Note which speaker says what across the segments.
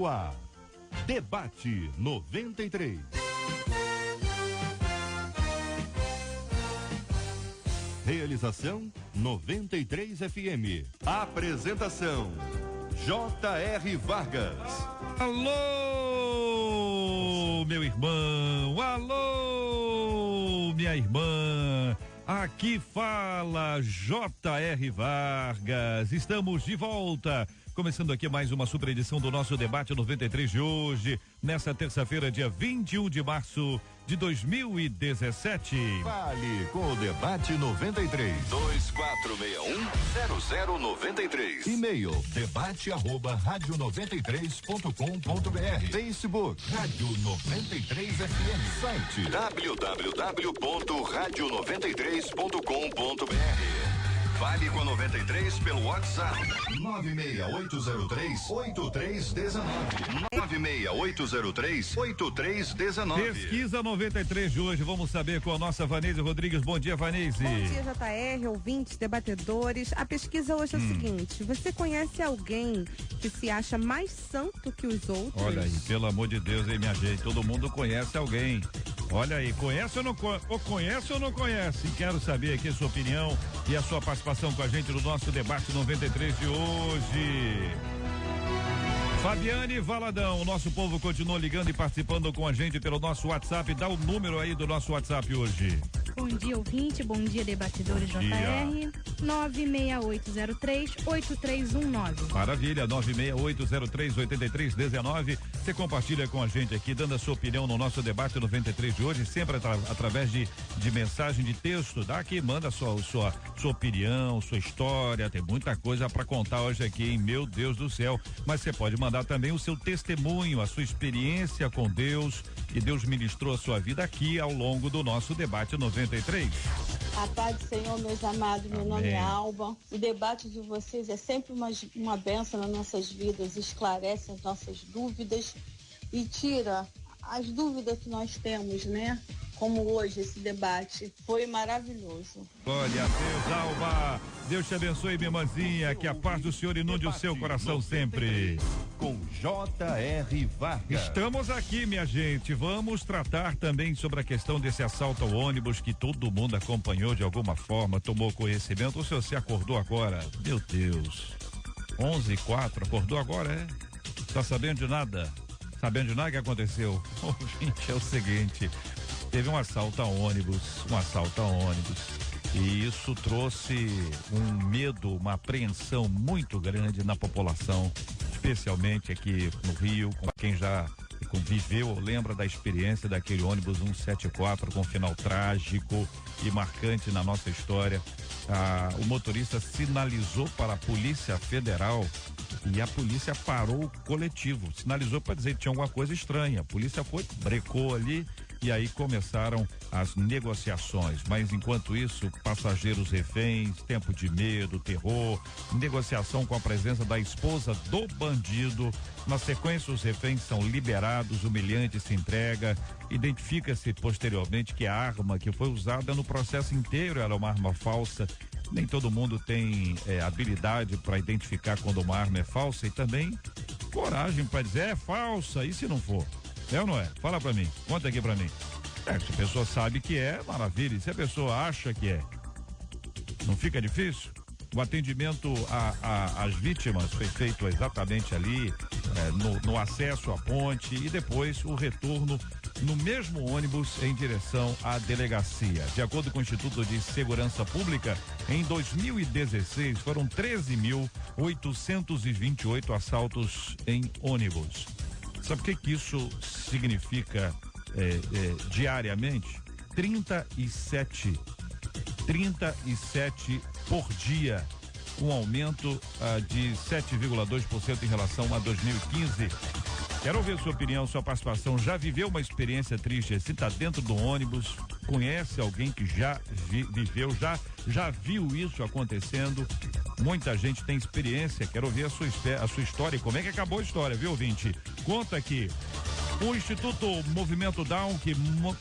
Speaker 1: no ar. Debate 93. Realização 93 FM. Apresentação J.R. Vargas.
Speaker 2: Alô, meu irmão, alô, minha irmã. Aqui fala J.R. Vargas. Estamos de volta. Começando aqui mais uma super edição do nosso Debate 93 de hoje, nessa terça-feira, dia 21 de março de 2017.
Speaker 1: Fale com o Debate 93. 2461-0093. E-mail debate@radio93.com.br. Facebook Rádio 93 FM. Site www.radio93.com.br. Fale com a 93 pelo WhatsApp 96803-8319. 96803-8319.
Speaker 2: Pesquisa 93 de hoje, vamos saber com a nossa Vanese Rodrigues. Bom dia, Vanese.
Speaker 3: Bom dia, JR, ouvintes, debatedores. A pesquisa hoje é o seguinte: você conhece alguém que se acha mais santo que os outros?
Speaker 2: Olha aí, pelo amor de Deus, hein, minha gente, todo mundo conhece alguém. Olha aí, conhece ou não conhece? Quero saber aqui a sua opinião e a sua participação com a gente no nosso Debate 93 de hoje. Fabiane Valadão, o nosso povo continua ligando e participando com a gente pelo nosso WhatsApp. Dá o número aí do nosso WhatsApp hoje.
Speaker 4: Bom dia, ouvinte, bom dia, debatedores JR. 96803-8319.
Speaker 2: Maravilha, 96803-8319. Você compartilha com a gente aqui, dando a sua opinião no nosso Debate 93 de hoje, sempre através de mensagem de texto. Dá aqui, manda sua opinião, sua história. Tem muita coisa para contar hoje aqui, hein? Meu Deus do céu. Mas você pode mandar também o seu testemunho, a sua experiência com Deus, que Deus ministrou a sua vida aqui ao longo do nosso Debate 93.
Speaker 5: A paz do Senhor, meus amados, meu nome é Alba. O debate de vocês é sempre uma bênção nas nossas vidas, esclarece as nossas dúvidas e tira as dúvidas que nós temos, né? Como hoje esse debate foi maravilhoso.
Speaker 2: Glória a Deus, Alba. Deus te abençoe, minha irmãzinha, que a paz do Senhor inunde o seu coração sempre.
Speaker 1: Com J.R. Vargas.
Speaker 2: Estamos aqui, minha gente. Vamos tratar também sobre a questão desse assalto ao ônibus que todo mundo acompanhou de alguma forma, tomou conhecimento. Ou se você acordou agora, meu Deus, 11:04, acordou agora, é? Tá sabendo de nada? Sabendo de nada que aconteceu? Oh, gente, é o seguinte, teve um assalto a ônibus. E isso trouxe um medo, uma apreensão muito grande na população, especialmente aqui no Rio, com quem já viveu ou lembra da experiência daquele ônibus 174 com final trágico e marcante na nossa história. O motorista sinalizou para a Polícia Federal e a polícia parou o coletivo, sinalizou para dizer que tinha alguma coisa estranha. A polícia foi, brecou ali e aí começaram as negociações. Mas enquanto isso, passageiros reféns, tempo de medo, terror, negociação com a presença da esposa do bandido. Na sequência, os reféns são liberados, o humilhante se entrega. Identifica-se posteriormente que a arma que foi usada no processo inteiro era uma arma falsa. Nem todo mundo tem habilidade para identificar quando uma arma é falsa e também coragem para dizer é falsa, e se não for? É ou não é? Fala pra mim, conta aqui pra mim. Se a pessoa sabe que é, maravilha. E se a pessoa acha que é, não fica difícil? O atendimento às vítimas foi feito exatamente ali, no acesso à ponte, e depois o retorno no mesmo ônibus em direção à delegacia. De acordo com o Instituto de Segurança Pública, em 2016 foram 13.828 assaltos em ônibus. Sabe o que isso significa diariamente? 37 por dia, um aumento de 7,2% em relação a 2015. Quero ouvir sua opinião, sua participação. Já viveu uma experiência triste? Se está dentro do ônibus, conhece alguém que já viveu, já viu isso acontecendo? Muita gente tem experiência. Quero ouvir a sua história. E como é que acabou a história, viu, ouvinte? Conta aqui. O Instituto Movimento Down, que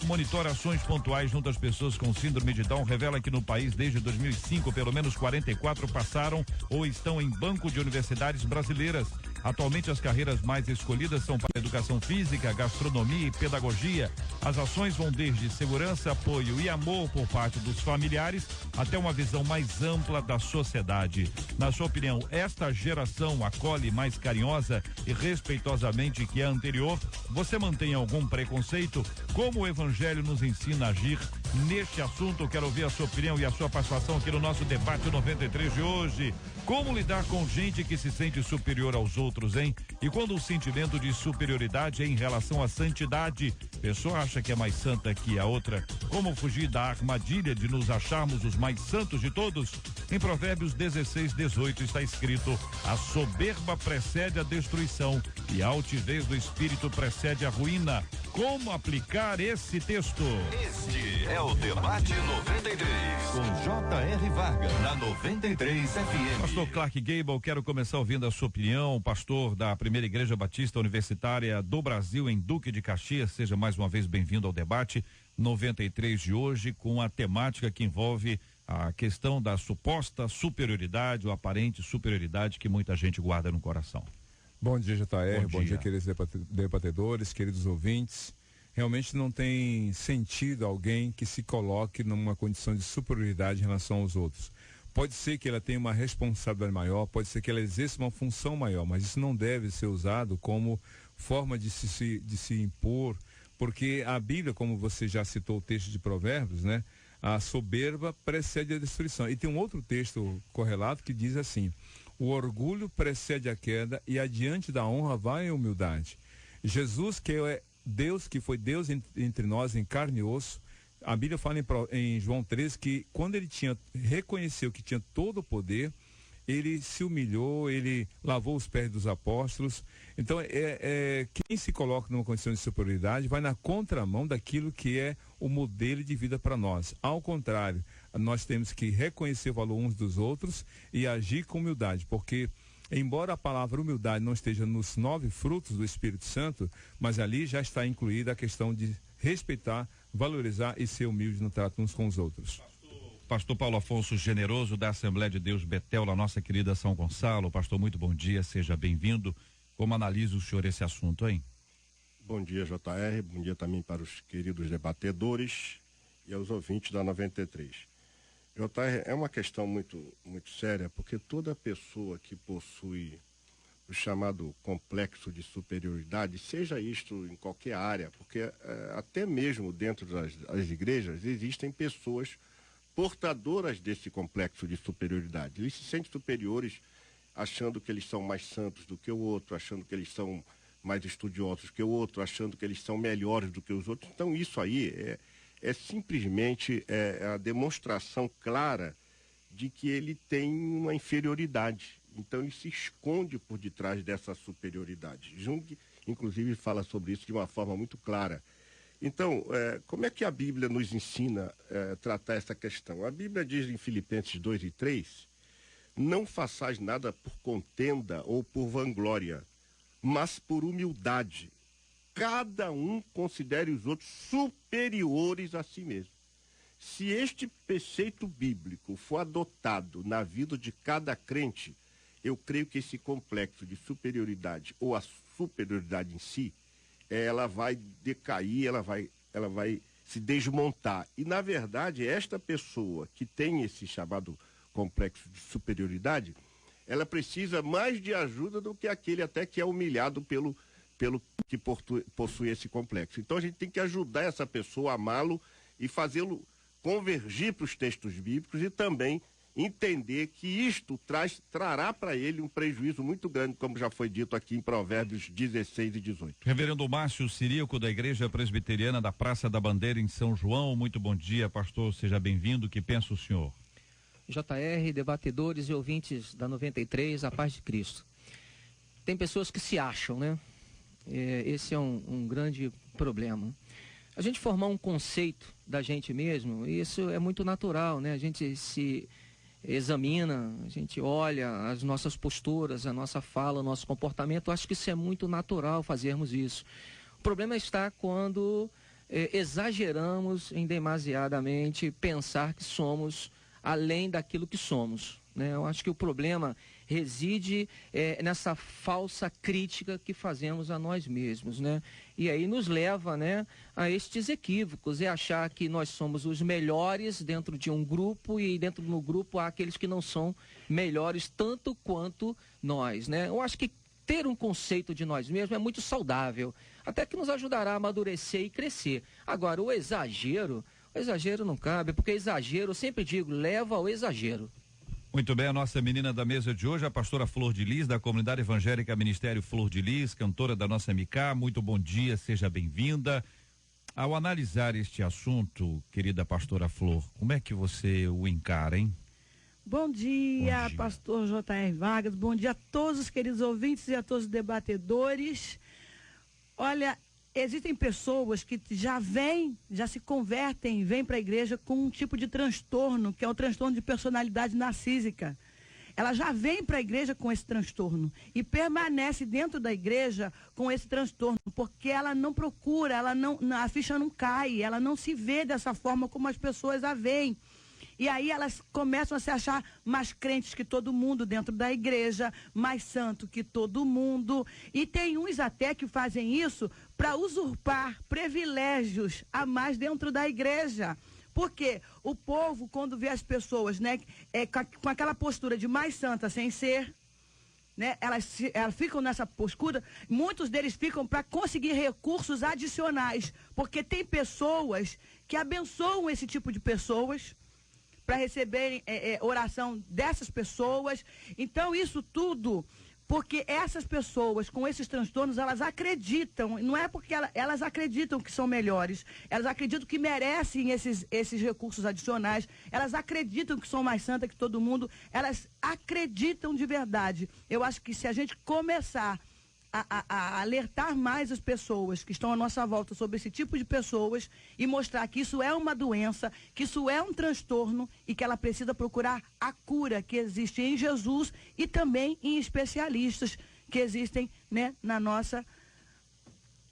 Speaker 2: monitora ações pontuais junto às pessoas com síndrome de Down, revela que no país, desde 2005, pelo menos 44 passaram ou estão em banco de universidades brasileiras. Atualmente as carreiras mais escolhidas são para educação física, gastronomia e pedagogia. As ações vão desde segurança, apoio e amor por parte dos familiares até uma visão mais ampla da sociedade. Na sua opinião, esta geração acolhe mais carinhosa e respeitosamente que a anterior? Você mantém algum preconceito? Como o Evangelho nos ensina a agir neste assunto? Quero ouvir a sua opinião e a sua participação aqui no nosso debate 93 de hoje. Como lidar com gente que se sente superior aos outros, hein? E quando o sentimento de superioridade é em relação à santidade, a pessoa acha que é mais santa que a outra. Como fugir da armadilha de nos acharmos os mais santos de todos? Em Provérbios 16:18 está escrito: a soberba precede a destruição e a altivez do espírito precede a ruína. Como aplicar esse texto?
Speaker 1: Este é o Debate 93, com J.R. Vargas, na 93 FM.
Speaker 2: Pastor Clark Gable, quero começar ouvindo a sua opinião, pastor da Primeira Igreja Batista Universitária do Brasil, em Duque de Caxias. Seja mais uma vez bem-vindo ao Debate 93 de hoje, com a temática que envolve a questão da suposta superioridade, ou aparente superioridade que muita gente guarda no coração.
Speaker 6: Bom dia, JR. Bom dia, queridos debatedores, queridos ouvintes. Realmente não tem sentido alguém que se coloque numa condição de superioridade em relação aos outros. Pode ser que ela tenha uma responsabilidade maior, pode ser que ela exerça uma função maior, mas isso não deve ser usado como forma de se impor, porque a Bíblia, como você já citou o texto de Provérbios, né? A soberba precede a destruição. E tem um outro texto correlato que diz assim: o orgulho precede a queda e adiante da honra vai a humildade. Jesus, que é Deus, que foi Deus entre nós em carne e osso, a Bíblia fala em João 13 que quando ele reconheceu que tinha todo o poder, ele se humilhou, ele lavou os pés dos apóstolos. Então, quem se coloca numa condição de superioridade vai na contramão daquilo que é o modelo de vida para nós. Ao contrário, nós temos que reconhecer o valor uns dos outros e agir com humildade, porque embora a palavra humildade não esteja nos 9 frutos do Espírito Santo, mas ali já está incluída a questão de respeitar, valorizar e ser humilde no trato uns com os outros.
Speaker 2: Pastor Paulo Afonso Generoso, da Assembleia de Deus Betel, na nossa querida São Gonçalo. Pastor, muito bom dia, seja bem-vindo. Como analisa o senhor esse assunto, hein?
Speaker 7: Bom dia, JR, bom dia também para os queridos debatedores e aos ouvintes da 93. JR, é uma questão muito séria, porque toda pessoa que possui o chamado complexo de superioridade, seja isto em qualquer área, porque até mesmo dentro das igrejas existem pessoas portadoras desse complexo de superioridade. Eles se sentem superiores achando que eles são mais santos do que o outro, achando que eles são mais estudiosos que o outro, achando que eles são melhores do que os outros. Então isso aí é simplesmente a demonstração clara de que ele tem uma inferioridade. Então ele se esconde por detrás dessa superioridade. Jung, inclusive, fala sobre isso de uma forma muito clara. Então, como é que a Bíblia nos ensina a tratar essa questão? A Bíblia diz em Filipenses 2:3, não façais nada por contenda ou por vanglória, mas por humildade. Cada um considere os outros superiores a si mesmo. Se este preceito bíblico for adotado na vida de cada crente, eu creio que esse complexo de superioridade ou a superioridade em si, ela vai decair, ela vai se desmontar. E, na verdade, esta pessoa que tem esse chamado complexo de superioridade, ela precisa mais de ajuda do que aquele até que é humilhado pelo que possui esse complexo. Então, a gente tem que ajudar essa pessoa a amá-lo e fazê-lo convergir para os textos bíblicos e também entender que isto trará para ele um prejuízo muito grande, como já foi dito aqui em Provérbios 16 e 18.
Speaker 2: Reverendo Márcio Ciríaco, da Igreja Presbiteriana da Praça da Bandeira, em São João. Muito bom dia, pastor, seja bem-vindo. O que pensa o senhor?
Speaker 8: JR, debatedores e ouvintes da 93, a paz de Cristo. Tem pessoas que se acham, né? Esse é um grande problema. A gente formar um conceito da gente mesmo, isso é muito natural, né? A gente se examina, a gente olha as nossas posturas, a nossa fala, o nosso comportamento. Acho que isso é muito natural fazermos isso. O problema está quando exageramos em demasiadamente pensar que somos além daquilo que somos. né? Eu acho que o problema reside nessa falsa crítica que fazemos a nós mesmos, né? E aí nos leva, né, a estes equívocos, achar que nós somos os melhores dentro de um grupo e dentro do grupo há aqueles que não são melhores tanto quanto nós, né? Eu acho que ter um conceito de nós mesmos é muito saudável, até que nos ajudará a amadurecer e crescer. Agora, o exagero não cabe, porque exagero, eu sempre digo, leva ao exagero.
Speaker 2: Muito bem, a nossa menina da mesa de hoje, a pastora Flor de Lis, da Comunidade Evangélica Ministério Flor de Lis, cantora da nossa MK. Muito bom dia, seja bem-vinda. Ao analisar este assunto, querida pastora Flor, como é que você o encara, hein?
Speaker 9: Bom dia, pastor J.R. Vargas, bom dia a todos os queridos ouvintes e a todos os debatedores. Olha, existem pessoas que já se convertem, vêm para a igreja com um tipo de transtorno, que é o transtorno de personalidade narcísica. Ela já vem para a igreja com esse transtorno e permanece dentro da igreja com esse transtorno, porque ela não procura, a ficha não cai, ela não se vê dessa forma como as pessoas a veem. E aí elas começam a se achar mais crentes que todo mundo dentro da igreja, mais santo que todo mundo. E tem uns até que fazem isso para usurpar privilégios a mais dentro da igreja. Porque o povo, quando vê as pessoas, né, com aquela postura de mais santa sem ser, né, elas ficam nessa postura, muitos deles ficam para conseguir recursos adicionais. Porque tem pessoas que abençoam esse tipo de pessoas para receberem oração dessas pessoas. Então isso tudo, porque essas pessoas com esses transtornos, elas acreditam, não é porque elas acreditam que são melhores, elas acreditam que merecem esses recursos adicionais, elas acreditam que são mais santas que todo mundo, elas acreditam de verdade. Eu acho que se a gente começar a alertar mais as pessoas que estão à nossa volta sobre esse tipo de pessoas e mostrar que isso é uma doença, que isso é um transtorno e que ela precisa procurar a cura que existe em Jesus e também em especialistas que existem, né, na nossa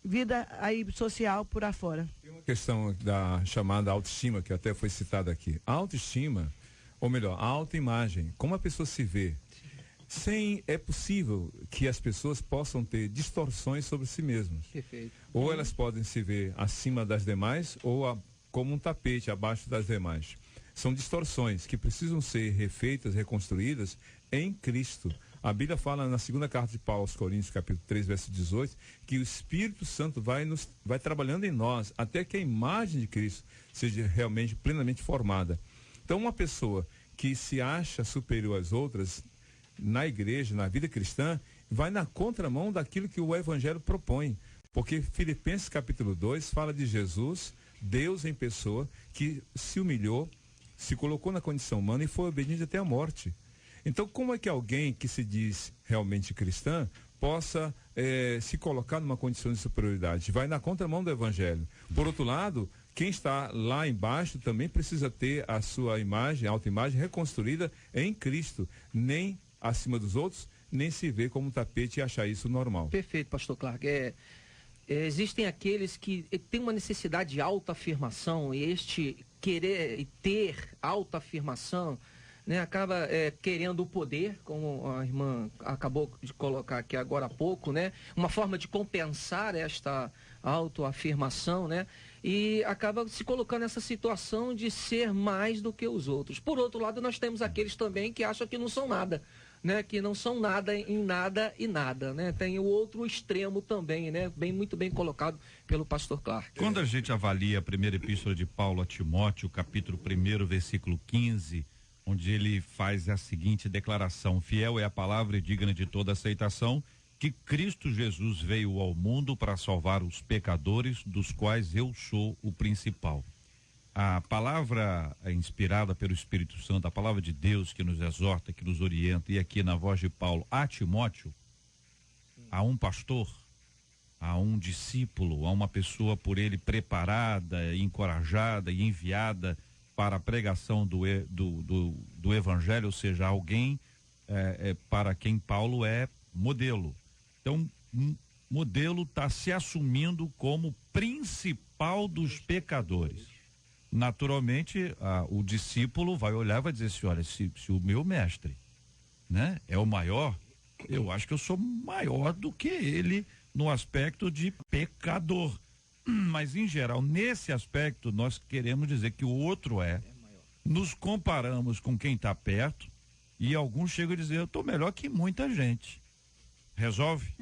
Speaker 9: vida aí social por afora.
Speaker 6: Tem uma questão da chamada autoestima, que até foi citada aqui. A autoestima, ou melhor, a autoimagem, como a pessoa se vê. É possível que as pessoas possam ter distorções sobre si mesmas.
Speaker 8: Perfeito.
Speaker 6: Ou elas podem se ver acima das demais ou como um tapete abaixo das demais. São distorções que precisam ser refeitas, reconstruídas em Cristo. A Bíblia fala na segunda carta de Paulo aos Coríntios, capítulo 3, verso 18, que o Espírito Santo vai trabalhando em nós até que a imagem de Cristo seja realmente plenamente formada. Então, uma pessoa que se acha superior às outras na igreja, na vida cristã, vai na contramão daquilo que o Evangelho propõe. Porque Filipenses capítulo 2 fala de Jesus, Deus em pessoa, que se humilhou, se colocou na condição humana e foi obediente até a morte. Então, como é que alguém que se diz realmente cristã possa se colocar numa condição de superioridade? Vai na contramão do Evangelho. Por outro lado, quem está lá embaixo também precisa ter a sua imagem, a autoimagem reconstruída em Cristo, nem acima dos outros, nem se vê como um tapete e achar isso normal.
Speaker 8: Perfeito, pastor Clark. Existem aqueles que têm uma necessidade de autoafirmação e este querer ter autoafirmação, né, acaba querendo o poder, como a irmã acabou de colocar aqui agora há pouco, né, uma forma de compensar esta autoafirmação, né, e acaba se colocando nessa situação de ser mais do que os outros. Por outro lado, nós temos aqueles também que acham que não são nada, né, que não são nada em nada e nada, né? Tem o outro extremo também, né? Muito bem colocado pelo pastor Clark.
Speaker 2: Quando a gente avalia a primeira epístola de Paulo a Timóteo, capítulo 1, versículo 15, onde ele faz a seguinte declaração: fiel é a palavra e digna de toda aceitação, que Cristo Jesus veio ao mundo para salvar os pecadores, dos quais eu sou o principal. A palavra inspirada pelo Espírito Santo, a palavra de Deus que nos exorta, que nos orienta, e aqui na voz de Paulo a Timóteo, a um pastor, a um discípulo, a uma pessoa por ele preparada, encorajada e enviada para a pregação do Evangelho, ou seja, alguém para quem Paulo é modelo. Então, modelo está se assumindo como principal dos pecadores. naturalmente o discípulo vai olhar e vai dizer assim, olha, se o meu mestre, né, é o maior, eu acho que eu sou maior do que ele no aspecto de pecador. Mas em geral, nesse aspecto, nós queremos dizer que o outro nos comparamos com quem está perto e alguns chegam a dizer, eu estou melhor que muita gente. Resolve?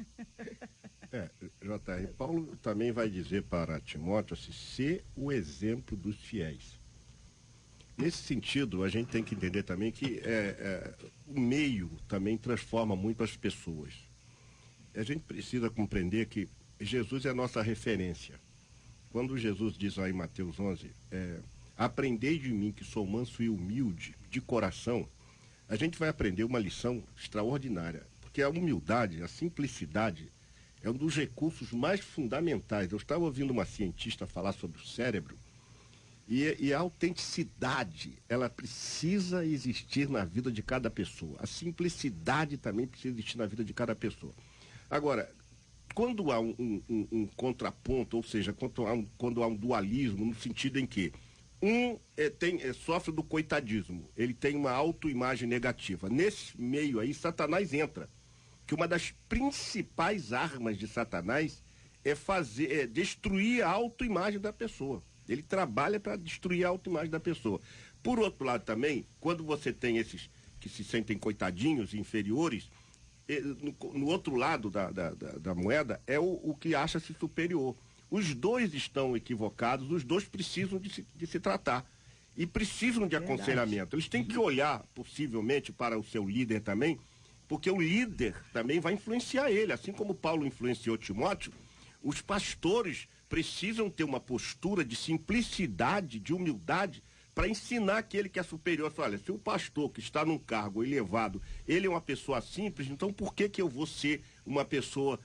Speaker 7: JR, Paulo também vai dizer para Timóteo assim, ser o exemplo dos fiéis. Nesse sentido, a gente tem que entender também que o meio também transforma muito as pessoas. A gente precisa compreender que Jesus é a nossa referência. Quando Jesus diz lá em Mateus 11, aprendei de mim que sou manso e humilde de coração, a gente vai aprender uma lição extraordinária, porque a humildade, a simplicidade, é um dos recursos mais fundamentais. Eu estava ouvindo uma cientista falar sobre o cérebro e a autenticidade, ela precisa existir na vida de cada pessoa. A simplicidade também precisa existir na vida de cada pessoa. Agora, quando há um contraponto, ou seja, quando há um dualismo, no sentido em que sofre do coitadismo, ele tem uma autoimagem negativa. Nesse meio aí, Satanás entra. Que uma das principais armas de Satanás é destruir a autoimagem da pessoa. Ele trabalha para destruir a autoimagem da pessoa. Por outro lado também, quando você tem esses que se sentem coitadinhos, inferiores, no outro lado da moeda é o que acha-se superior. Os dois estão equivocados, os dois precisam de se tratar e precisam de aconselhamento. Eles têm que olhar, possivelmente, para o seu líder também, porque o líder também vai influenciar ele. Assim como Paulo influenciou Timóteo, os pastores precisam ter uma postura de simplicidade, de humildade, para ensinar aquele que é superior. Olha, se o pastor que está num cargo elevado, ele é uma pessoa simples, então por que eu vou ser uma pessoa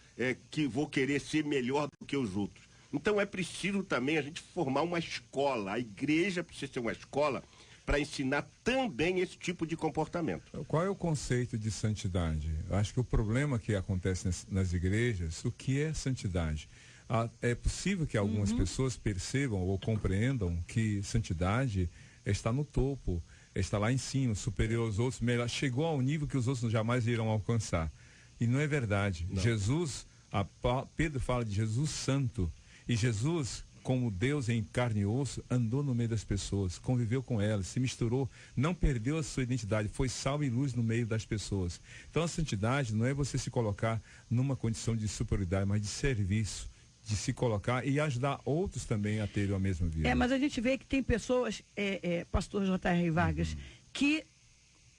Speaker 7: que vou querer ser melhor do que os outros? Então é preciso também a gente formar uma escola. A igreja precisa ser uma escola para ensinar também esse tipo de comportamento.
Speaker 6: Qual é o conceito de santidade? Eu acho que o problema que acontece nas igrejas, o que é santidade? É possível que algumas pessoas percebam ou compreendam que santidade está no topo, está lá em cima, superior aos outros, melhor, chegou ao nível que os outros jamais irão alcançar. E não é verdade. Não. Pedro fala de Jesus santo, e Jesus, como Deus em carne e osso, andou no meio das pessoas, conviveu com elas, se misturou, não perdeu a sua identidade, foi sal e luz no meio das pessoas. Então a santidade não é você se colocar numa condição de superioridade, mas de serviço, de se colocar e ajudar outros também a terem a mesma vida.
Speaker 9: Mas a gente vê que tem pessoas, pastor J.R. Vargas, que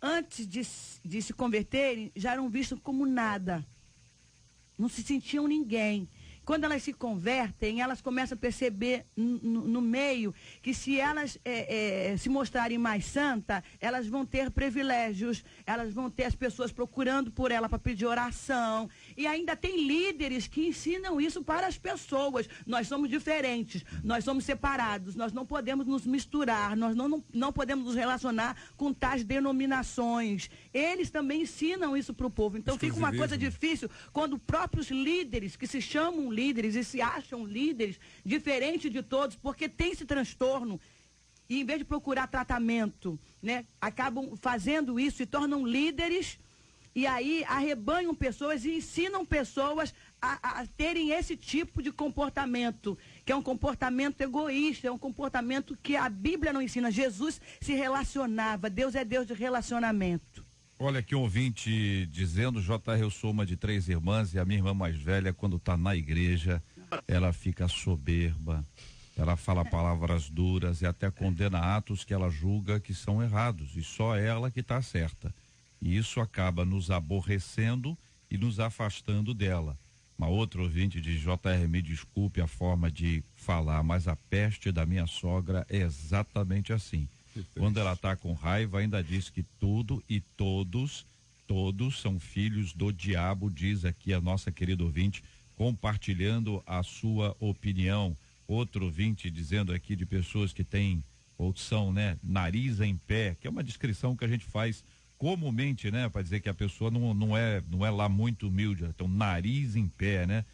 Speaker 9: antes de se converterem, já eram vistos como nada. Não se sentiam ninguém. Quando elas se convertem, elas começam a perceber no meio que se elas se mostrarem mais santas, elas vão ter privilégios, elas vão ter as pessoas procurando por ela para pedir oração. E ainda tem líderes que ensinam isso para as pessoas. Nós somos diferentes, nós somos separados, nós não podemos nos misturar, nós não podemos nos relacionar com tais denominações. Eles também ensinam isso para o povo. Então fica uma coisa difícil quando próprios líderes que se chamam líderes e se acham líderes diferentes de todos, porque tem esse transtorno e em vez de procurar tratamento, né, acabam fazendo isso e tornam líderes e aí arrebanham pessoas e ensinam pessoas a terem esse tipo de comportamento, que é um comportamento egoísta, é um comportamento que a Bíblia não ensina. Jesus se relacionava, Deus é Deus de relacionamento.
Speaker 2: Olha aqui um ouvinte dizendo, JR, eu sou uma de 3 irmãs e a minha irmã mais velha, quando está na igreja, ela fica soberba, ela fala palavras duras e até condena atos que ela julga que são errados e só ela que está certa. E isso acaba nos aborrecendo e nos afastando dela. Uma outra ouvinte diz, JR, me desculpe a forma de falar, mas a peste da minha sogra é exatamente assim. Quando ela está com raiva, ainda diz que tudo e todos são filhos do diabo, diz aqui a nossa querida ouvinte, compartilhando a sua opinião. Outro ouvinte dizendo aqui de pessoas que têm, ou são, né, nariz em pé, que é uma descrição que a gente faz comumente, né, para dizer que a pessoa não é lá muito humilde, então nariz em pé, né?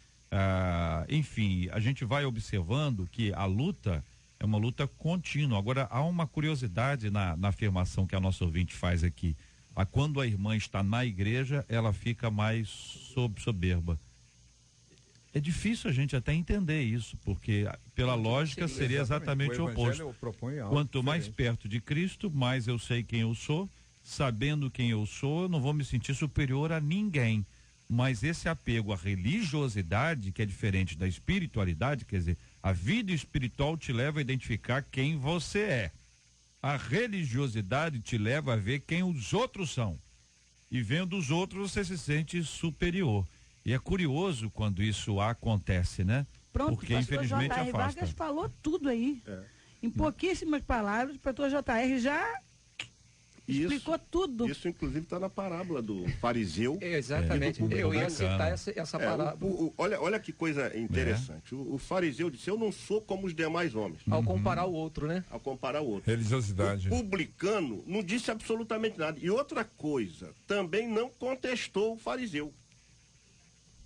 Speaker 2: Enfim, a gente vai observando que a luta É uma luta contínua. Agora, há uma curiosidade na afirmação que a nossa ouvinte faz aqui. Quando a irmã está na igreja, ela fica mais soberba. É difícil a gente até entender isso, porque pela lógica seria exatamente o oposto. Quanto mais perto de Cristo, mais eu sei quem eu sou. Sabendo quem eu sou, eu não vou me sentir superior a ninguém. Mas esse apego à religiosidade, que é diferente da espiritualidade, quer dizer, a vida espiritual te leva a identificar quem você é. A religiosidade te leva a ver quem os outros são. E vendo os outros, você se sente superior. E é curioso quando isso acontece, né?
Speaker 9: Pronto,
Speaker 2: porque infelizmente
Speaker 9: J.R.
Speaker 2: afasta.
Speaker 9: Vargas falou tudo aí. Em pouquíssimas palavras, o pastor J.R. já explicou tudo.
Speaker 7: Isso, inclusive, está na parábola do fariseu.
Speaker 8: Exatamente. Eu ia citar essa parábola.
Speaker 7: Olha que coisa interessante. O fariseu disse: eu não sou como os demais homens.
Speaker 8: Ao comparar o outro, né?
Speaker 7: Ao comparar o outro.
Speaker 6: Religiosidade.
Speaker 7: O publicano não disse absolutamente nada. E outra coisa, também não contestou o fariseu.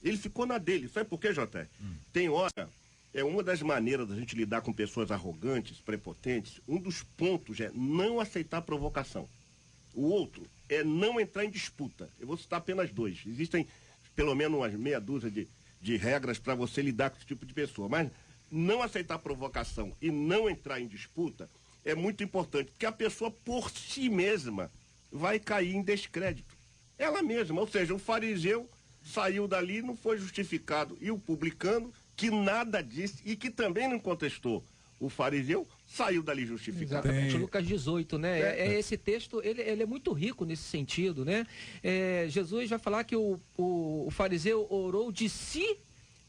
Speaker 7: Ele ficou na dele. Sabe por quê, Jota? Tem hora, é uma das maneiras da gente lidar com pessoas arrogantes, prepotentes, um dos pontos é não aceitar provocação. O outro é não entrar em disputa. Eu vou citar apenas dois. Existem pelo menos umas meia dúzia de regras para você lidar com esse tipo de pessoa. Mas não aceitar provocação e não entrar em disputa é muito importante, porque a pessoa por si mesma vai cair em descrédito. Ela mesma, ou seja, o fariseu saiu dali, não foi justificado. E o publicano, que nada disse e que também não contestou o fariseu, saiu dali justificado.
Speaker 8: Exatamente, Lucas 18, né? Esse texto, ele é muito rico nesse sentido, né? Jesus vai falar que o fariseu orou de si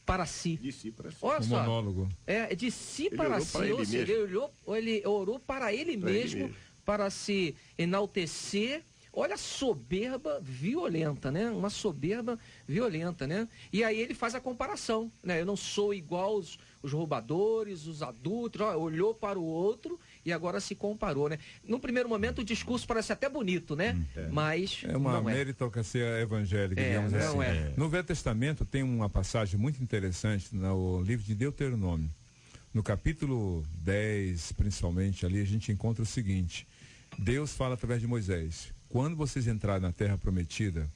Speaker 8: para si.
Speaker 7: De si para si.
Speaker 8: Olha só.
Speaker 6: Monólogo.
Speaker 8: De si para si, ou seja, ele orou para ele mesmo, para se enaltecer. Olha a soberba violenta, né? Uma soberba violenta, né? E aí ele faz a comparação, né? Eu não sou igual os roubadores, os adúlteros, olhou para o outro e agora se comparou, né? Num primeiro momento o discurso parece até bonito, né? Mas
Speaker 6: é uma meritocracia evangélica, digamos assim. No Velho Testamento tem uma passagem muito interessante no livro de Deuteronômio. No capítulo 10, principalmente, ali a gente encontra o seguinte: Deus fala através de Moisés: quando vocês entrarem na terra prometida,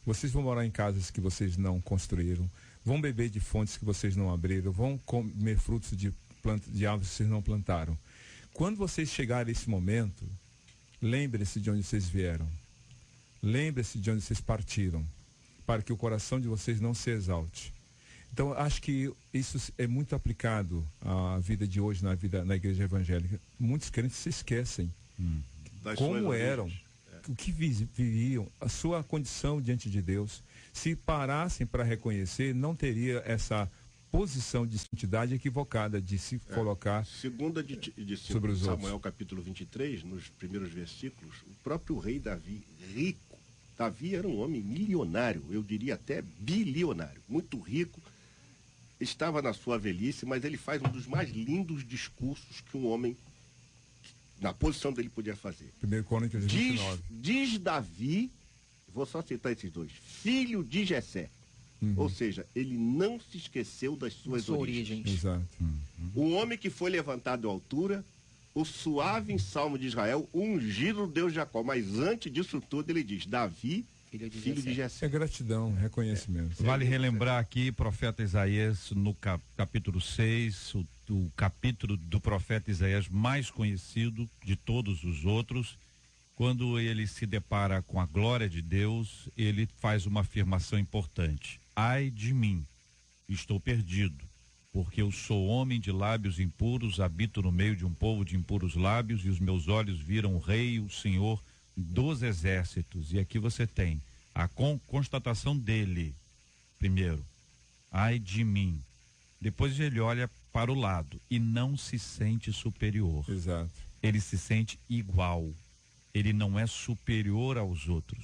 Speaker 6: vocês vão morar em casas que vocês não construíram, vão beber de fontes que vocês não abriram, vão comer frutos de árvores que vocês não plantaram. Quando vocês chegarem a esse momento, lembre-se de onde vocês vieram. Lembre-se de onde vocês partiram, para que o coração de vocês não se exalte. Então, acho que isso é muito aplicado à vida de hoje, na igreja evangélica. Muitos crentes se esquecem como eram, o que viviam, a sua condição diante de Deus. Se parassem para reconhecer, não teria essa posição de santidade equivocada de se colocar
Speaker 7: segunda de
Speaker 6: sobre os
Speaker 7: Samuel,
Speaker 6: outros.
Speaker 7: Capítulo 23, nos primeiros versículos, o próprio rei Davi, rico. Davi era um homem milionário, eu diria até bilionário, muito rico, estava na sua velhice, mas ele faz um dos mais lindos discursos que um homem na posição dele podia fazer.
Speaker 6: 1 Crônicas 29.
Speaker 7: Diz Davi, vou só citar esses dois, filho de Jessé. Ou seja, ele não se esqueceu das suas origens.
Speaker 6: Exato.
Speaker 7: O homem que foi levantado à altura, o suave em salmo de Israel, o ungido Deus de Jacó. Mas antes disso tudo ele diz, Davi, filho de Jessé.
Speaker 6: É gratidão, reconhecimento.
Speaker 2: Vale relembrar aqui, profeta Isaías, no capítulo 6, o capítulo do profeta Isaías mais conhecido de todos os outros. Quando ele se depara com a glória de Deus, ele faz uma afirmação importante: ai de mim, estou perdido, porque eu sou homem de lábios impuros, habito no meio de um povo de impuros lábios, e os meus olhos viram o Rei, o Senhor dos exércitos. E aqui você tem a constatação dele, primeiro, ai de mim. Depois ele olha para o lado e não se sente superior.
Speaker 6: Exato.
Speaker 2: Ele se sente igual. Ele não é superior aos outros.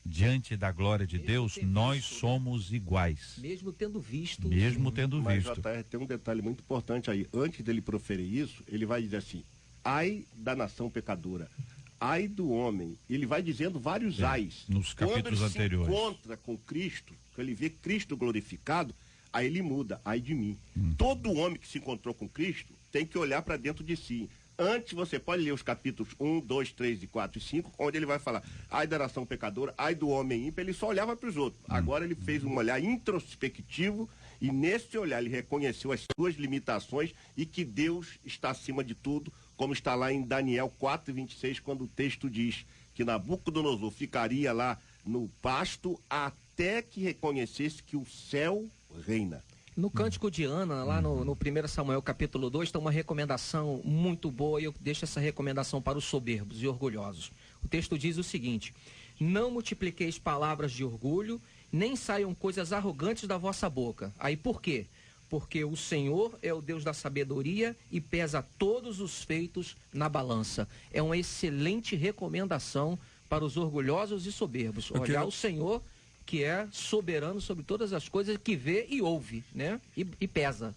Speaker 2: Diante da glória de Deus, nós somos iguais.
Speaker 8: Mesmo tendo visto.
Speaker 2: Mesmo tendo
Speaker 7: Mas,
Speaker 2: visto.
Speaker 7: JR, tem um detalhe muito importante aí. Antes dele proferir isso, ele vai dizer assim: ai da nação pecadora, ai do homem. Ele vai dizendo vários ais.
Speaker 2: Nos capítulos anteriores.
Speaker 7: Quando ele se encontra com Cristo, quando ele vê Cristo glorificado, aí ele muda, ai de mim. Todo homem que se encontrou com Cristo, tem que olhar para dentro de si. Antes você pode ler os capítulos 1, 2, 3, 4 e 5, onde ele vai falar, ai da nação pecadora, ai do homem ímpio, ele só olhava para os outros. Agora ele fez um olhar introspectivo e nesse olhar ele reconheceu as suas limitações e que Deus está acima de tudo, como está lá em Daniel 4:26, quando o texto diz que Nabucodonosor ficaria lá no pasto até que reconhecesse que o céu reina.
Speaker 8: No Cântico de Ana, lá no 1 Samuel capítulo 2, tem uma recomendação muito boa e eu deixo essa recomendação para os soberbos e orgulhosos. O texto diz o seguinte: não multipliqueis palavras de orgulho, nem saiam coisas arrogantes da vossa boca. Aí por quê? Porque o Senhor é o Deus da sabedoria e pesa todos os feitos na balança. É uma excelente recomendação para os orgulhosos e soberbos. Olhar o Senhor, que é soberano sobre todas as coisas, que vê e ouve, né? E pesa.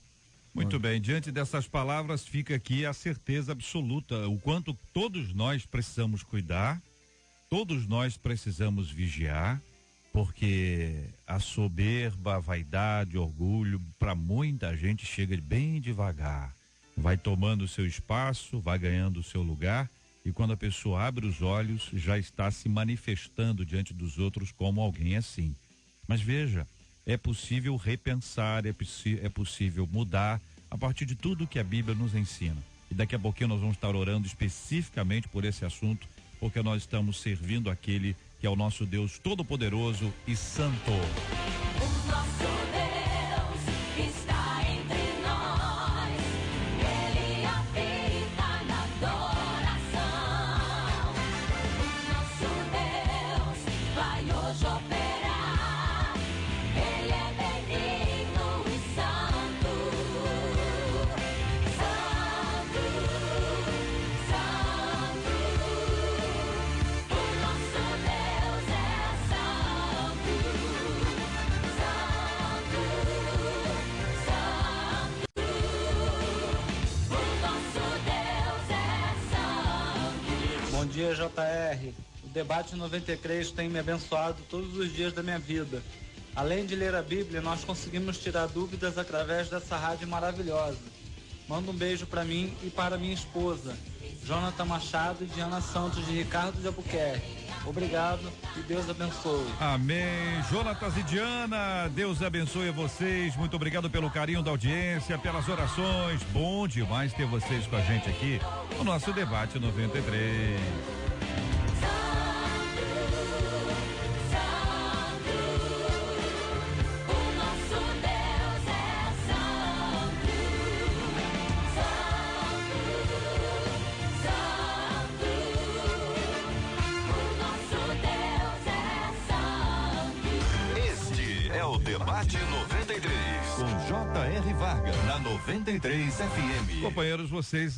Speaker 2: Muito bem, diante dessas palavras fica aqui a certeza absoluta, o quanto todos nós precisamos cuidar, todos nós precisamos vigiar, porque a soberba, a vaidade, o orgulho, para muita gente chega bem devagar, vai tomando o seu espaço, vai ganhando o seu lugar, e quando a pessoa abre os olhos, já está se manifestando diante dos outros como alguém assim. Mas veja, é possível repensar, é possível mudar a partir de tudo que a Bíblia nos ensina. E daqui a pouquinho nós vamos estar orando especificamente por esse assunto, porque nós estamos servindo aquele que é o nosso Deus Todo-Poderoso e Santo.
Speaker 10: O nosso Deus está entre nós, Ele habita na adoração. O nosso Deus vai hoje operar, Ele é benigno e santo. Santo, santo, o nosso Deus é santo. Santo, santo, o nosso Deus é santo.
Speaker 11: Bom dia, JR. O debate 93 tem me abençoado todos os dias da minha vida. Além de ler a Bíblia, nós conseguimos tirar dúvidas através dessa rádio maravilhosa. Manda um beijo para mim e para minha esposa, Jonathan Machado e Diana Santos, de Ricardo de Albuquerque. Obrigado e Deus abençoe.
Speaker 2: Amém. Jonatas e Diana, Deus abençoe a vocês. Muito obrigado pelo carinho da audiência, pelas orações. Bom demais ter vocês com a gente aqui no nosso debate 93.
Speaker 10: O nosso Deus é santo. Santo, santo, o nosso Deus é santo.
Speaker 1: Este é o Debate 93, com J.R. Vargas, na 93 FM.
Speaker 2: Companheiros, vocês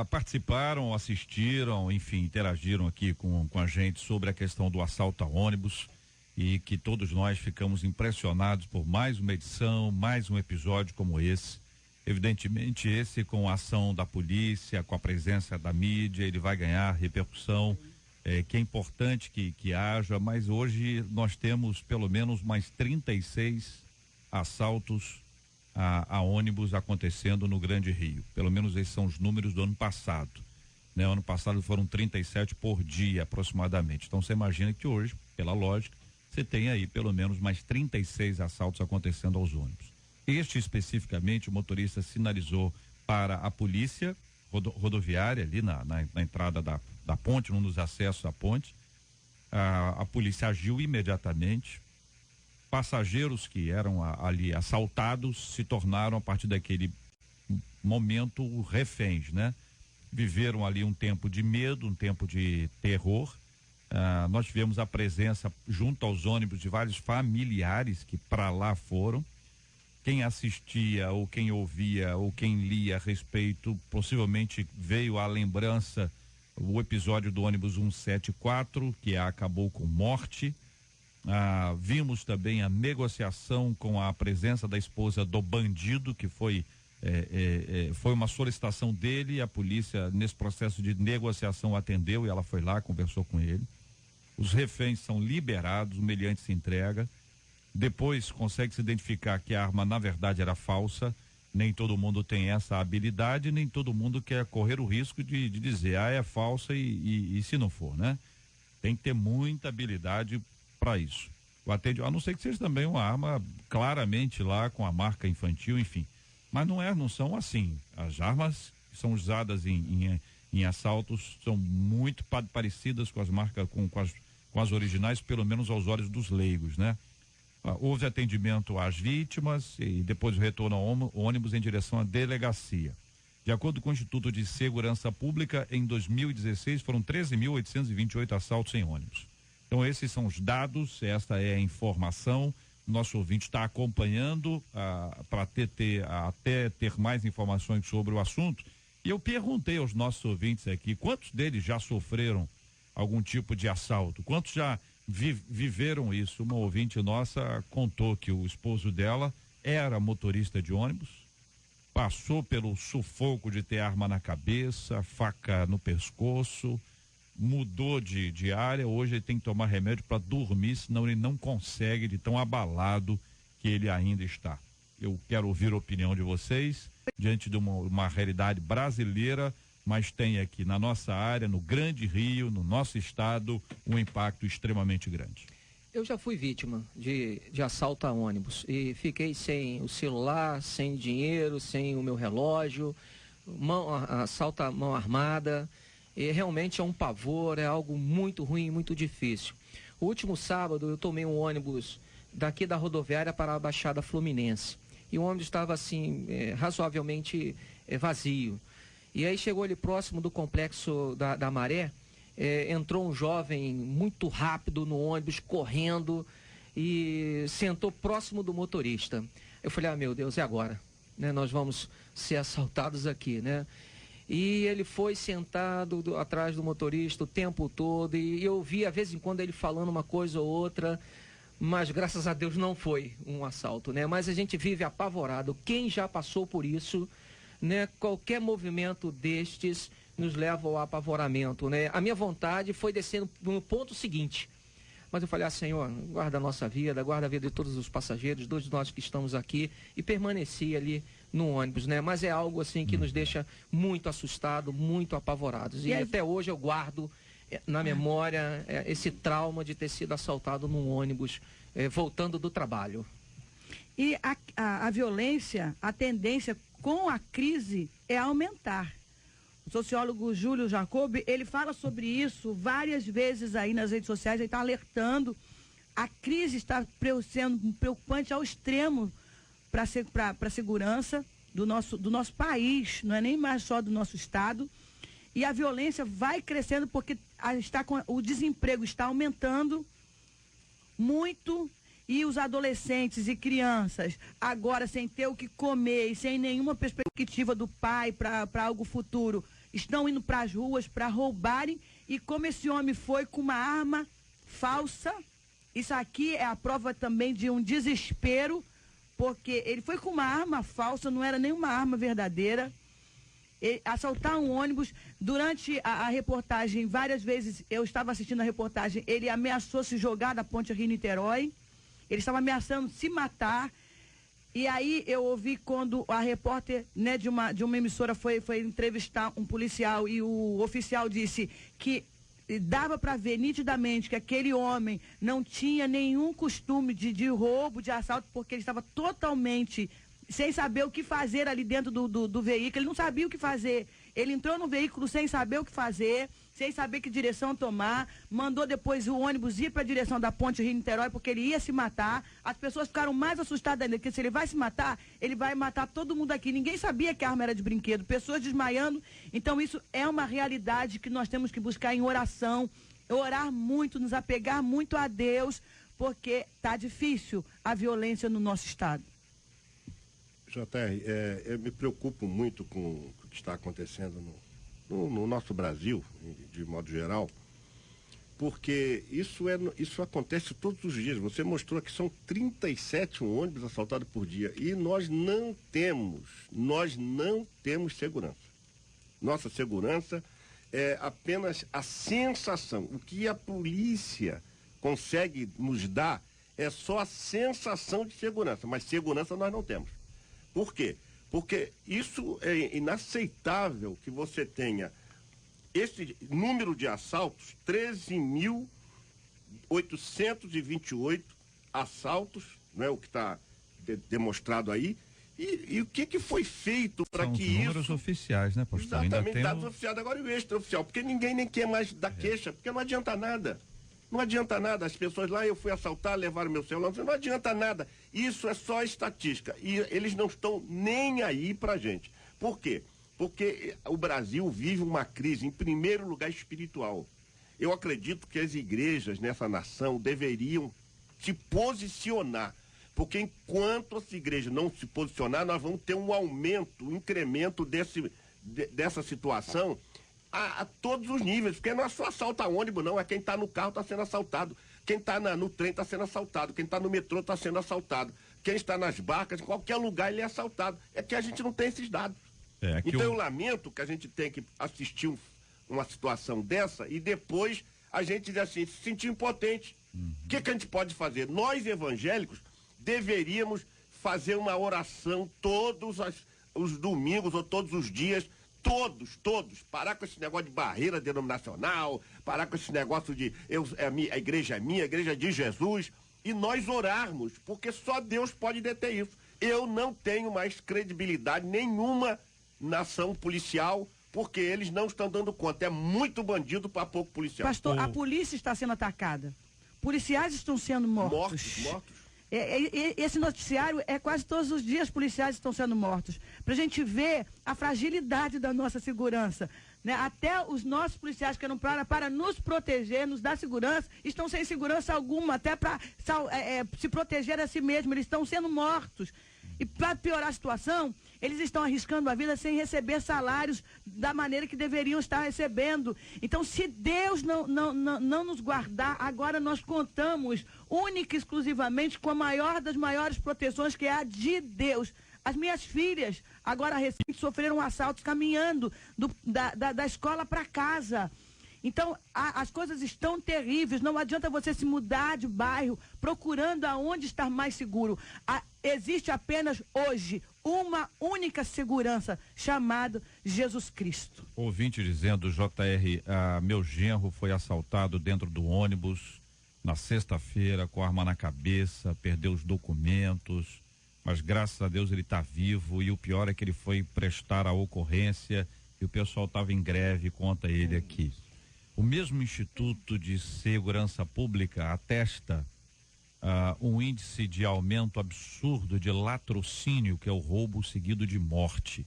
Speaker 2: participaram, assistiram, enfim, interagiram aqui com a gente sobre a questão do assalto a ônibus e que todos nós ficamos impressionados por mais uma edição, mais um episódio como esse. Evidentemente, esse com a ação da polícia, com a presença da mídia, ele vai ganhar repercussão, que é importante que haja, mas hoje nós temos pelo menos mais 36 assaltos a ônibus acontecendo no Grande Rio. Pelo menos esses são os números do ano passado. Né? Ano passado foram 37 por dia aproximadamente. Então você imagina que hoje, pela lógica, você tem aí pelo menos mais 36 assaltos acontecendo aos ônibus. Este especificamente, o motorista sinalizou para a polícia rodoviária ali na entrada da ponte, num dos acessos à ponte. A polícia agiu imediatamente. Passageiros que eram ali assaltados se tornaram, a partir daquele momento, reféns, né? Viveram ali um tempo de medo, um tempo de terror. Nós tivemos a presença junto aos ônibus de vários familiares que para lá foram. Quem assistia ou quem ouvia ou quem lia a respeito, possivelmente veio à lembrança o episódio do ônibus 174, que acabou com morte. Vimos também a negociação com a presença da esposa do bandido, que foi uma solicitação dele, a polícia nesse processo de negociação atendeu e ela foi lá, conversou com ele. Os reféns são liberados, o meliante se entrega, depois consegue se identificar que a arma na verdade era falsa Nem todo mundo tem essa habilidade, nem todo mundo quer correr o risco de dizer, é falsa e se não for, né? Tem que ter muita habilidade para isso. A não ser que seja também uma arma claramente lá com a marca infantil, enfim. Mas não são assim. As armas que são usadas em assaltos são muito parecidas com as marcas, com as originais, pelo menos aos olhos dos leigos, né? Houve atendimento às vítimas e depois o retorno ao ônibus em direção à delegacia. De acordo com o Instituto de Segurança Pública, em 2016 foram 13.828 assaltos em ônibus. Então esses são os dados, esta é a informação. Nosso ouvinte está acompanhando para até ter mais informações sobre o assunto. E eu perguntei aos nossos ouvintes aqui, quantos deles já sofreram algum tipo de assalto? Quantos já viveram isso? Uma ouvinte nossa contou que o esposo dela era motorista de ônibus, passou pelo sufoco de ter arma na cabeça, faca no pescoço, mudou de área, hoje ele tem que tomar remédio para dormir, senão ele não consegue, de tão abalado que ele ainda está. Eu quero ouvir a opinião de vocês diante de uma realidade brasileira, mas tem aqui na nossa área, no Grande Rio, no nosso estado, um impacto extremamente grande.
Speaker 8: Eu já fui vítima de assalto a ônibus e fiquei sem o celular, sem dinheiro, sem o meu relógio, assalto à mão armada. E realmente é um pavor, é algo muito ruim, muito difícil. O último sábado eu tomei um ônibus daqui da rodoviária para a Baixada Fluminense. E o ônibus estava assim, razoavelmente vazio. E aí chegou ali próximo do complexo da Maré, entrou um jovem muito rápido no ônibus, correndo, e sentou próximo do motorista. Eu falei, meu Deus, e agora? Né, nós vamos ser assaltados aqui, né? E ele foi sentado atrás do motorista o tempo todo, e eu via, de vez em quando, ele falando uma coisa ou outra, mas graças a Deus não foi um assalto, né? Mas a gente vive apavorado. Quem já passou por isso, né? Qualquer movimento destes nos leva ao apavoramento, né? A minha vontade foi descer no ponto seguinte. Mas eu falei, Senhor, guarda a nossa vida, guarda a vida de todos os passageiros, todos nós que estamos aqui, e permaneci ali no ônibus, né? Mas é algo assim que nos deixa muito assustados, muito apavorados. E até hoje eu guardo na memória esse trauma de ter sido assaltado num ônibus voltando do trabalho.
Speaker 9: E a violência, a tendência com a crise é aumentar. O sociólogo Júlio Jacob, ele fala sobre isso várias vezes aí nas redes sociais, ele está alertando. A crise está sendo preocupante ao extremo para a segurança do nosso país, não é nem mais só do nosso estado. E a violência vai crescendo porque o desemprego está aumentando muito. E os adolescentes e crianças, agora sem ter o que comer e sem nenhuma perspectiva do pai para algo futuro, estão indo para as ruas para roubarem. E como esse homem foi com uma arma falsa, isso aqui é a prova também de um desespero, porque ele foi com uma arma falsa, não era nenhuma arma verdadeira. Assaltar um ônibus, durante a reportagem, várias vezes eu estava assistindo a reportagem, ele ameaçou se jogar da ponte Rio-Niterói. Ele estava ameaçando se matar. E aí eu ouvi quando a repórter, né, de uma emissora foi entrevistar um policial, e o oficial disse que dava para ver nitidamente que aquele homem não tinha nenhum costume de roubo, de assalto, porque ele estava totalmente sem saber o que fazer ali dentro do veículo. Ele não sabia o que fazer. Ele entrou no veículo sem saber o que fazer, sem saber que direção tomar, mandou depois o ônibus ir para a direção da ponte Rio-Niterói, porque ele ia se matar. As pessoas ficaram mais assustadas ainda, porque se ele vai se matar, ele vai matar todo mundo aqui. Ninguém sabia que a arma era de brinquedo, pessoas desmaiando. Então isso é uma realidade que nós temos que buscar em oração, orar muito, nos apegar muito a Deus, porque está difícil a violência no nosso estado.
Speaker 7: JR, eu me preocupo muito com o que está acontecendo no nosso Brasil, de modo geral, porque isso acontece todos os dias. Você mostrou que são 37 ônibus assaltados por dia e nós não temos segurança. Nossa segurança é apenas a sensação. O que a polícia consegue nos dar é só a sensação de segurança, mas segurança nós não temos. Por quê? Porque isso é inaceitável que você tenha esse número de assaltos, 13.828 assaltos, não é o que está demonstrado aí. E o que foi feito para que isso...
Speaker 2: São números oficiais, né, pastor?
Speaker 7: Exatamente, dados oficiais, agora o extraoficial, porque ninguém nem quer mais dar queixa, porque não adianta nada. Não adianta nada, as pessoas lá, eu fui assaltar, levaram meu celular, não adianta nada. Isso é só estatística. E eles não estão nem aí pra gente. Por quê? Porque o Brasil vive uma crise, em primeiro lugar, espiritual. Eu acredito que as igrejas nessa nação deveriam se posicionar. Porque enquanto essa igreja não se posicionar, nós vamos ter um aumento, um incremento dessa situação a todos os níveis. Porque não é só assalto a ônibus, não. É quem está no carro está sendo assaltado. Quem está no trem está sendo assaltado. Quem está no metrô está sendo assaltado. Quem está nas barcas, em qualquer lugar ele é assaltado. É que a gente não tem esses dados. Então eu lamento que a gente tenha que assistir uma situação dessa e depois a gente diz assim, se sentir impotente. O que a gente pode fazer? Nós evangélicos deveríamos fazer uma oração todos os domingos ou todos os dias, todos, parar com esse negócio de barreira denominacional, parar com esse negócio de a igreja é minha, a igreja é de Jesus, e nós orarmos, porque só Deus pode deter isso. Eu não tenho mais credibilidade nenhuma na ação policial, porque eles não estão dando conta. É muito bandido para pouco policial.
Speaker 9: Pastor, a polícia está sendo atacada. Policiais estão sendo mortos.
Speaker 7: Mortos.
Speaker 9: Esse noticiário é quase todos os dias policiais estão sendo mortos. Para a gente ver a fragilidade da nossa segurança. Né? Até os nossos policiais que eram para nos proteger, nos dar segurança, estão sem segurança alguma, até para se proteger a si mesmos. Eles estão sendo mortos. E para piorar a situação, eles estão arriscando a vida sem receber salários da maneira que deveriam estar recebendo. Então, se Deus não nos guardar, agora nós contamos única e exclusivamente com a maior das maiores proteções, que é a de Deus. As minhas filhas, agora recente, sofreram assaltos caminhando da escola para casa. Então, as coisas estão terríveis. Não adianta você se mudar de bairro procurando aonde estar mais seguro. Existe apenas hoje uma única segurança, chamada Jesus Cristo.
Speaker 2: Ouvinte dizendo, JR, meu genro foi assaltado dentro do ônibus na sexta-feira com a arma na cabeça, perdeu os documentos, mas graças a Deus ele está vivo, e o pior é que ele foi prestar a ocorrência e o pessoal estava em greve, conta ele aqui. O mesmo Instituto de Segurança Pública atesta um índice de aumento absurdo de latrocínio, que é o roubo seguido de morte.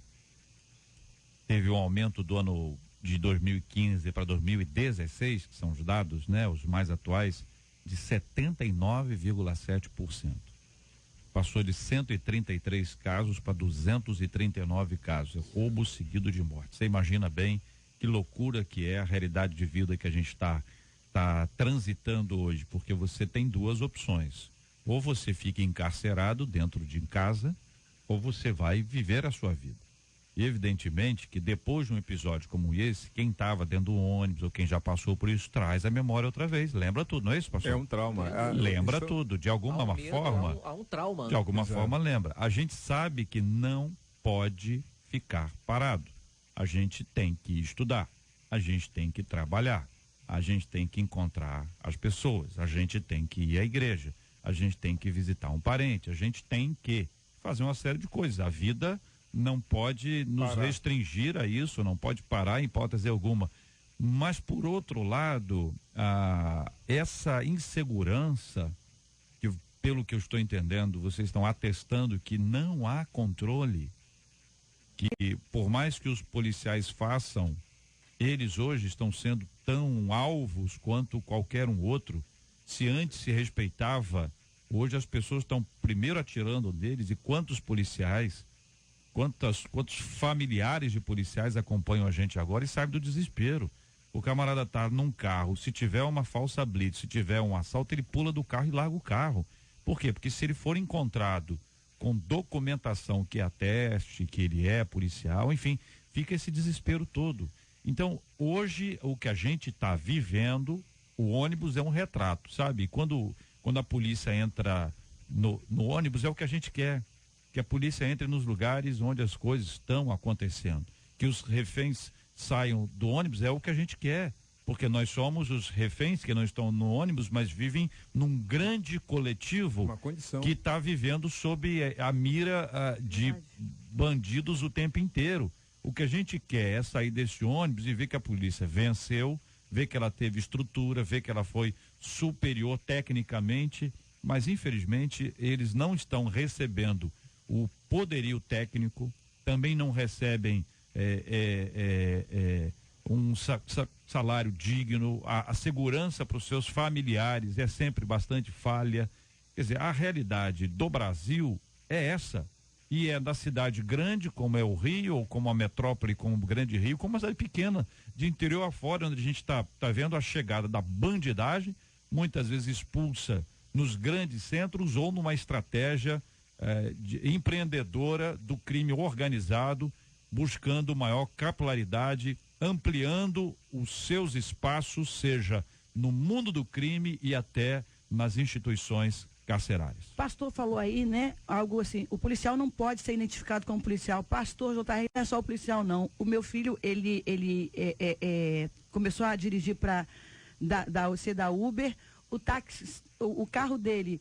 Speaker 2: Teve um aumento do ano de 2015 para 2016, que são os dados, né, os mais atuais, de 79,7%. Passou de 133 casos para 239 casos. É roubo seguido de morte. Você imagina bem que loucura que é a realidade de vida que a gente está transitando hoje, porque você tem duas opções: ou você fica encarcerado dentro de casa, ou você vai viver a sua vida. E evidentemente que depois de um episódio como esse, quem estava dentro do ônibus ou quem já passou por isso traz a memória outra vez, lembra tudo, não é isso, pastor?
Speaker 6: É um trauma.
Speaker 2: Lembra tudo, de alguma forma.
Speaker 8: Há um trauma.
Speaker 2: De alguma forma lembra. A gente sabe que não pode ficar parado. A gente tem que estudar, a gente tem que trabalhar, a gente tem que encontrar as pessoas, a gente tem que ir à igreja, a gente tem que visitar um parente, a gente tem que fazer uma série de coisas. A vida não pode nos restringir a isso, não pode parar em hipótese alguma. Mas, por outro lado, essa insegurança, que pelo que eu estou entendendo, vocês estão atestando que não há controle, que por mais que os policiais façam, eles hoje estão sendo tão alvos quanto qualquer um outro. Se antes se respeitava, hoje as pessoas estão primeiro atirando neles. E quantos policiais, quantos familiares de policiais acompanham a gente agora e sabem do desespero? O camarada tá num carro, se tiver uma falsa blitz, se tiver um assalto, ele pula do carro e larga o carro. Por quê? Porque se ele for encontrado com documentação que ateste que ele é policial, enfim, fica esse desespero todo. Então, hoje, o que a gente está vivendo, o ônibus é um retrato, sabe? Quando a polícia entra no ônibus, é o que a gente quer. que a polícia entre nos lugares onde as coisas estão acontecendo, que os reféns saiam do ônibus, é o que a gente quer, porque nós somos os reféns que não estão no ônibus, mas vivem num grande coletivo que está vivendo sob a mira de bandidos o tempo inteiro. O que a gente quer é sair desse ônibus e ver que a polícia venceu, ver que ela teve estrutura, ver que ela foi superior tecnicamente, mas infelizmente eles não estão recebendo o poderio técnico, também não recebem um salário digno, a segurança para os seus familiares é sempre bastante falha. Quer dizer, a realidade do Brasil é essa, e é da cidade grande, como é o Rio, ou como a metrópole, como o Grande Rio, como a cidade pequena, de interior afora, onde a gente está vendo a chegada da bandidagem, muitas vezes expulsa nos grandes centros ou numa estratégia empreendedora do crime organizado, buscando maior capilaridade, ampliando os seus espaços, seja no mundo do crime e até nas instituições carcerárias.
Speaker 9: Pastor falou aí, né, algo assim, o policial não pode ser identificado como policial. Pastor JR, não é só o policial não. O meu filho, ele começou a dirigir para da Uber, o táxi, o carro dele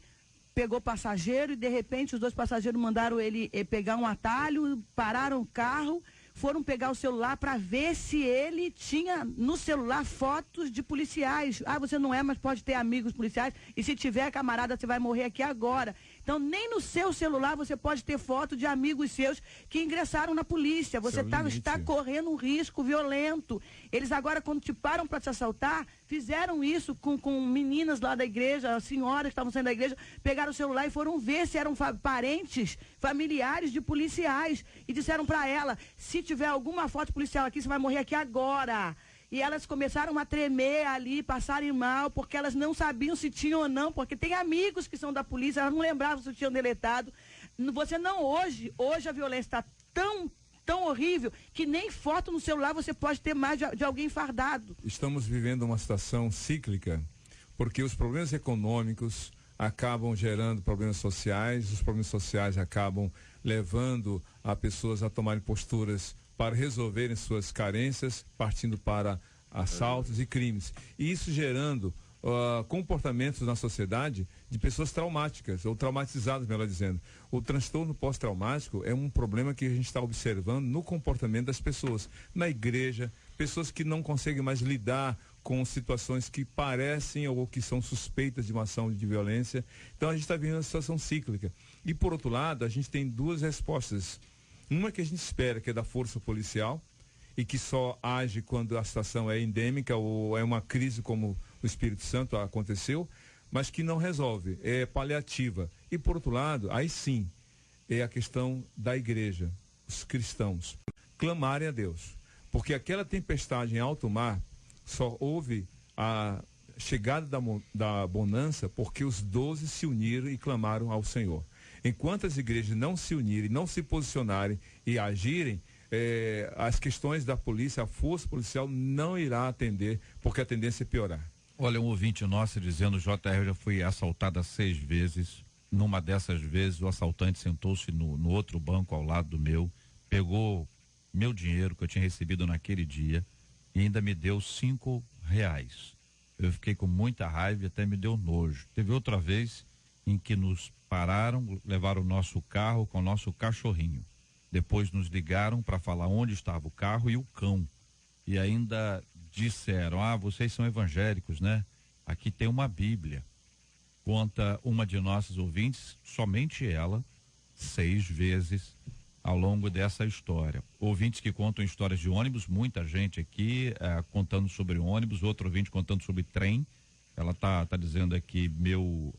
Speaker 9: pegou passageiro e de repente os dois passageiros mandaram ele pegar um atalho, pararam o carro, foram pegar o celular para ver se ele tinha no celular fotos de policiais. Ah, você não é, mas pode ter amigos policiais, e se tiver, camarada, você vai morrer aqui agora. Então, nem no seu celular você pode ter foto de amigos seus que ingressaram na polícia. Você está correndo um risco violento. Eles agora, quando te param para te assaltar, fizeram isso com meninas lá da igreja, senhoras que estavam saindo da igreja, pegaram o celular e foram ver se eram parentes, familiares de policiais, e disseram para ela, se tiver alguma foto policial aqui, você vai morrer aqui agora. E elas começaram a tremer ali, passarem mal, porque elas não sabiam se tinham ou não, porque tem amigos que são da polícia, elas não lembravam se tinham deletado. Você não, hoje a violência está tão horrível que nem foto no celular você pode ter mais de alguém fardado.
Speaker 6: Estamos vivendo uma situação cíclica, porque os problemas econômicos acabam gerando problemas sociais, os problemas sociais acabam levando a pessoas a tomarem posturas para resolverem suas carências, partindo para assaltos e crimes. E isso gerando comportamentos na sociedade de pessoas traumáticas, ou traumatizadas, melhor dizendo. O transtorno pós-traumático é um problema que a gente está observando no comportamento das pessoas, na igreja, pessoas que não conseguem mais lidar com situações que parecem ou que são suspeitas de uma ação de violência. Então a gente está vivendo uma situação cíclica. E por outro lado, a gente tem duas respostas. Uma que a gente espera, que é da força policial, e que só age quando a situação é endêmica ou é uma crise como o Espírito Santo aconteceu, mas que não resolve, é paliativa. E por outro lado, aí sim, é a questão da igreja, os cristãos, clamarem a Deus. Porque aquela tempestade em alto mar só houve a chegada da bonança porque os 12 se uniram e clamaram ao Senhor. Enquanto as igrejas não se unirem, não se posicionarem e agirem, as questões da polícia, a força policial não irá atender, porque a tendência é piorar.
Speaker 2: Olha, um ouvinte nosso dizendo, JR, eu já fui assaltada 6 vezes. Numa dessas vezes, o assaltante sentou-se no outro banco ao lado do meu, pegou meu dinheiro que eu tinha recebido naquele dia e ainda me deu R$5. Eu fiquei com muita raiva e até me deu nojo. Teve outra vez em que nos pararam, levaram o nosso carro com o nosso cachorrinho. Depois nos ligaram para falar onde estava o carro e o cão. E ainda disseram, vocês são evangélicos, né? Aqui tem uma Bíblia. Conta uma de nossas ouvintes, somente ela, 6 vezes ao longo dessa história. Ouvintes que contam histórias de ônibus, muita gente aqui contando sobre ônibus, outro ouvinte contando sobre trem. Ela tá dizendo aqui, meu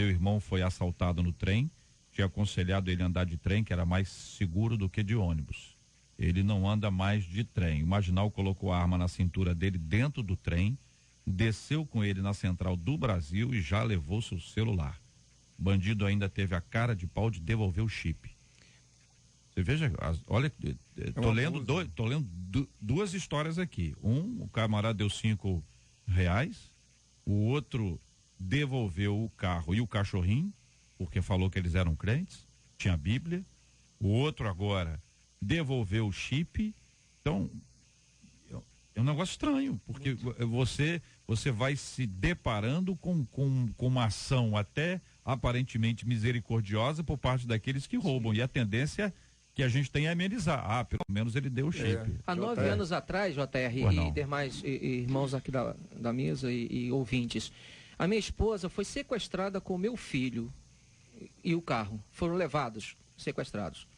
Speaker 2: irmão foi assaltado no trem, tinha aconselhado ele a andar de trem, que era mais seguro do que de ônibus. Ele não anda mais de trem. O marginal colocou a arma na cintura dele dentro do trem, desceu com ele na Central do Brasil e já levou seu celular. O bandido ainda teve a cara de pau de devolver o chip. Você veja, olha, tô lendo 2 histórias aqui. O camarada deu R$5, o outro devolveu o carro e o cachorrinho, porque falou que eles eram crentes, tinha a Bíblia, o outro agora devolveu o chip. Então, é um negócio estranho, porque você vai se deparando com uma ação até aparentemente misericordiosa por parte daqueles que roubam. E a tendência que a gente tem é amenizar. Pelo menos ele deu o chip.
Speaker 8: Há 9 anos atrás, JR e demais irmãos aqui da mesa e ouvintes, a minha esposa foi sequestrada com o meu filho e o carro. Foram levados, sequestrados.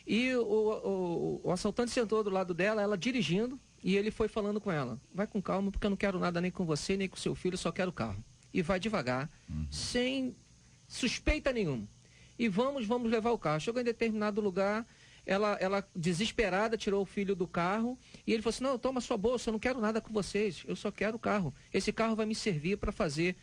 Speaker 8: E o assaltante sentou do lado dela, ela dirigindo, e ele foi falando com ela: vai com calma, porque eu não quero nada nem com você, nem com seu filho, só quero o carro. E vai devagar, sem suspeita nenhuma. E vamos levar o carro. Chegou em determinado lugar, ela desesperada tirou o filho do carro, e ele falou assim: não, toma sua bolsa, eu não quero nada com vocês, eu só quero o carro. Esse carro vai me servir para fazer,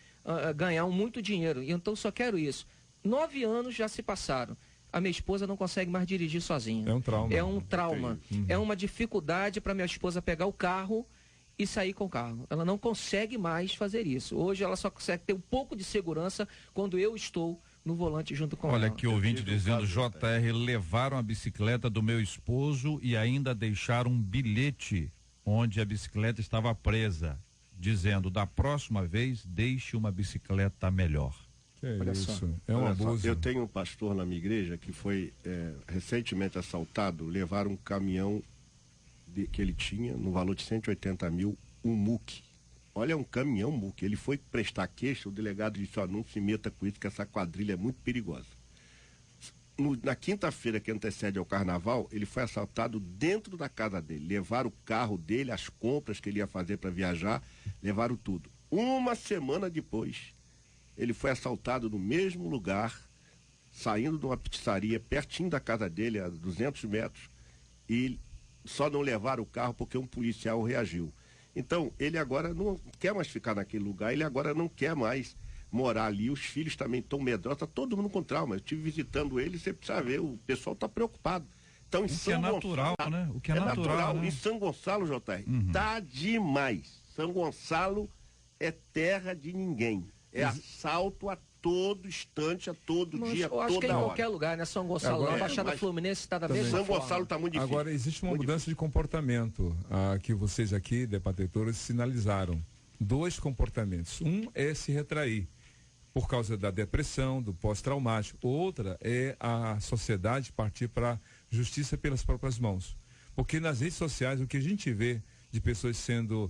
Speaker 8: ganhar muito dinheiro, e então só quero isso. 9 anos já se passaram. A minha esposa não consegue mais dirigir sozinha.
Speaker 6: É um trauma.
Speaker 8: É um trauma. É uma dificuldade para minha esposa pegar o carro e sair com o carro. Ela não consegue mais fazer isso. Hoje ela só consegue ter um pouco de segurança quando eu estou no volante junto com ela.
Speaker 2: Olha aqui o ouvinte dizendo: JR, levaram a bicicleta do meu esposo e ainda deixaram um bilhete onde a bicicleta estava presa, dizendo: da próxima vez deixe uma bicicleta melhor.
Speaker 6: Olha isso, é um abuso.
Speaker 7: Eu tenho um pastor na minha igreja que foi recentemente assaltado. Levaram um caminhão que ele tinha no valor de 180 mil, um muque. Olha, um caminhão muque. Ele foi prestar queixa, o delegado disse: ó, não se meta com isso, que essa quadrilha é muito perigosa. Na quinta-feira que antecede ao carnaval, ele foi assaltado dentro da casa dele. Levaram o carro dele, as compras que ele ia fazer para viajar, levaram tudo. Uma semana depois, ele foi assaltado no mesmo lugar, saindo de uma pizzaria pertinho da casa dele, a 200 metros, e só não levaram o carro porque um policial reagiu. Então, ele agora não quer mais ficar naquele lugar, ele agora não quer mais morar ali. Os filhos também estão medrosos, está todo mundo com trauma. Eu estive visitando ele, você precisa ver, o pessoal está preocupado. Então, em São Gonçalo,
Speaker 2: natural, né? O que é natural, né?
Speaker 7: Em São Gonçalo, JR, tá demais. São Gonçalo é terra de ninguém. É assalto a todo instante, a todo dia,
Speaker 8: eu acho que em qualquer lugar, né? São Gonçalo, a Baixada Fluminense está da mesma
Speaker 7: forma. São Gonçalo está muito difícil.
Speaker 6: Agora, existe uma mudança de comportamento que vocês aqui, debatedores, sinalizaram. 2 comportamentos. Um é se retrair por causa da depressão, do pós-traumático. Outra é a sociedade partir para justiça pelas próprias mãos. Porque nas redes sociais, o que a gente vê de pessoas sendo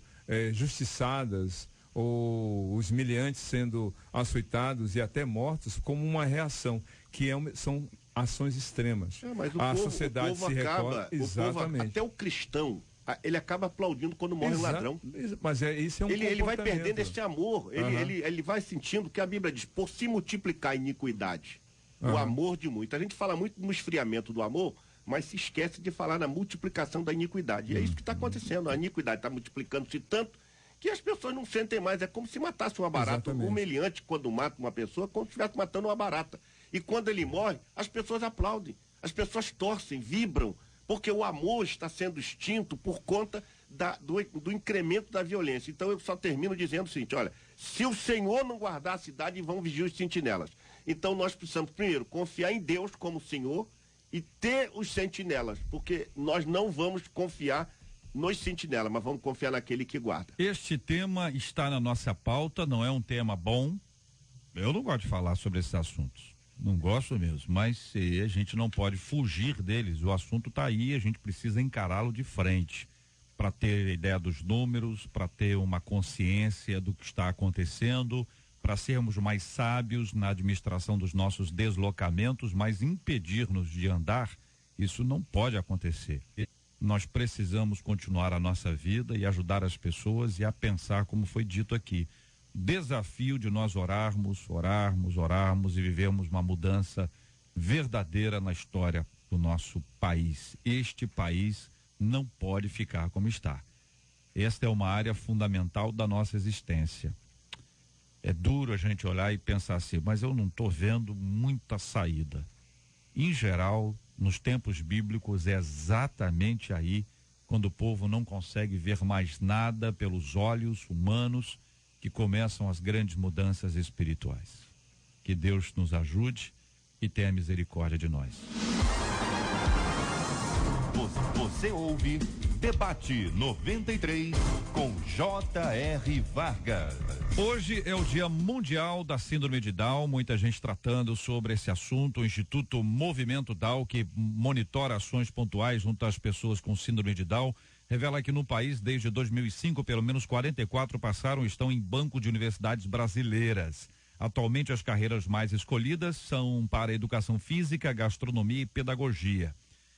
Speaker 6: justiçadas, ou os miliantes sendo açoitados e até mortos, como uma reação, que são ações extremas.
Speaker 7: Mas
Speaker 6: a sociedade se recorda. Exatamente.
Speaker 7: Até o cristão, ele acaba aplaudindo quando morre um ladrão.
Speaker 6: Mas isso é um
Speaker 7: ele vai perdendo esse amor, ele vai sentindo que a Bíblia diz: por se multiplicar a iniquidade, o amor de muito. A gente fala muito no esfriamento do amor, mas se esquece de falar na multiplicação da iniquidade. E é isso que está acontecendo. A iniquidade está multiplicando-se tanto que as pessoas não sentem mais. É como se matasse uma barata. Exatamente. O humilhante, quando mata uma pessoa, é como se estivesse matando uma barata. E quando ele morre, as pessoas aplaudem, as pessoas torcem, vibram, porque o amor está sendo extinto por conta do incremento da violência. Então eu só termino dizendo o seguinte: olha, se o Senhor não guardar a cidade, vão vigiar os sentinelas. Então nós precisamos, primeiro, confiar em Deus como Senhor e ter os sentinelas, porque nós não vamos confiar nos sentinelas, mas vamos confiar naquele que guarda.
Speaker 2: Este tema está na nossa pauta, não é um tema bom. Eu não gosto de falar sobre esses assuntos. Não gosto mesmo, mas a gente não pode fugir deles. O assunto está aí, a gente precisa encará-lo de frente para ter ideia dos números, para ter uma consciência do que está acontecendo, para sermos mais sábios na administração dos nossos deslocamentos, mas impedir-nos de andar, isso não pode acontecer. Nós precisamos continuar a nossa vida e ajudar as pessoas e a pensar, como foi dito aqui. Desafio de nós orarmos e vivermos uma mudança verdadeira na história do nosso país. Este país não pode ficar como está. Esta é uma área fundamental da nossa existência. É duro a gente olhar e pensar assim, mas eu não estou vendo muita saída. Em geral, nos tempos bíblicos, é exatamente aí, quando o povo não consegue ver mais nada pelos olhos humanos, que começam as grandes mudanças espirituais. Que Deus nos ajude e tenha misericórdia de nós.
Speaker 1: Você ouve Debate 93 com J.R. Vargas.
Speaker 2: Hoje é o Dia Mundial da Síndrome de Down, muita gente tratando sobre esse assunto. O Instituto Movimento Down, que monitora ações pontuais junto às pessoas com síndrome de Down, revela que no país, desde 2005, pelo menos 44 passaram e estão em banco de universidades brasileiras. Atualmente, as carreiras mais escolhidas são para educação física, gastronomia e pedagogia.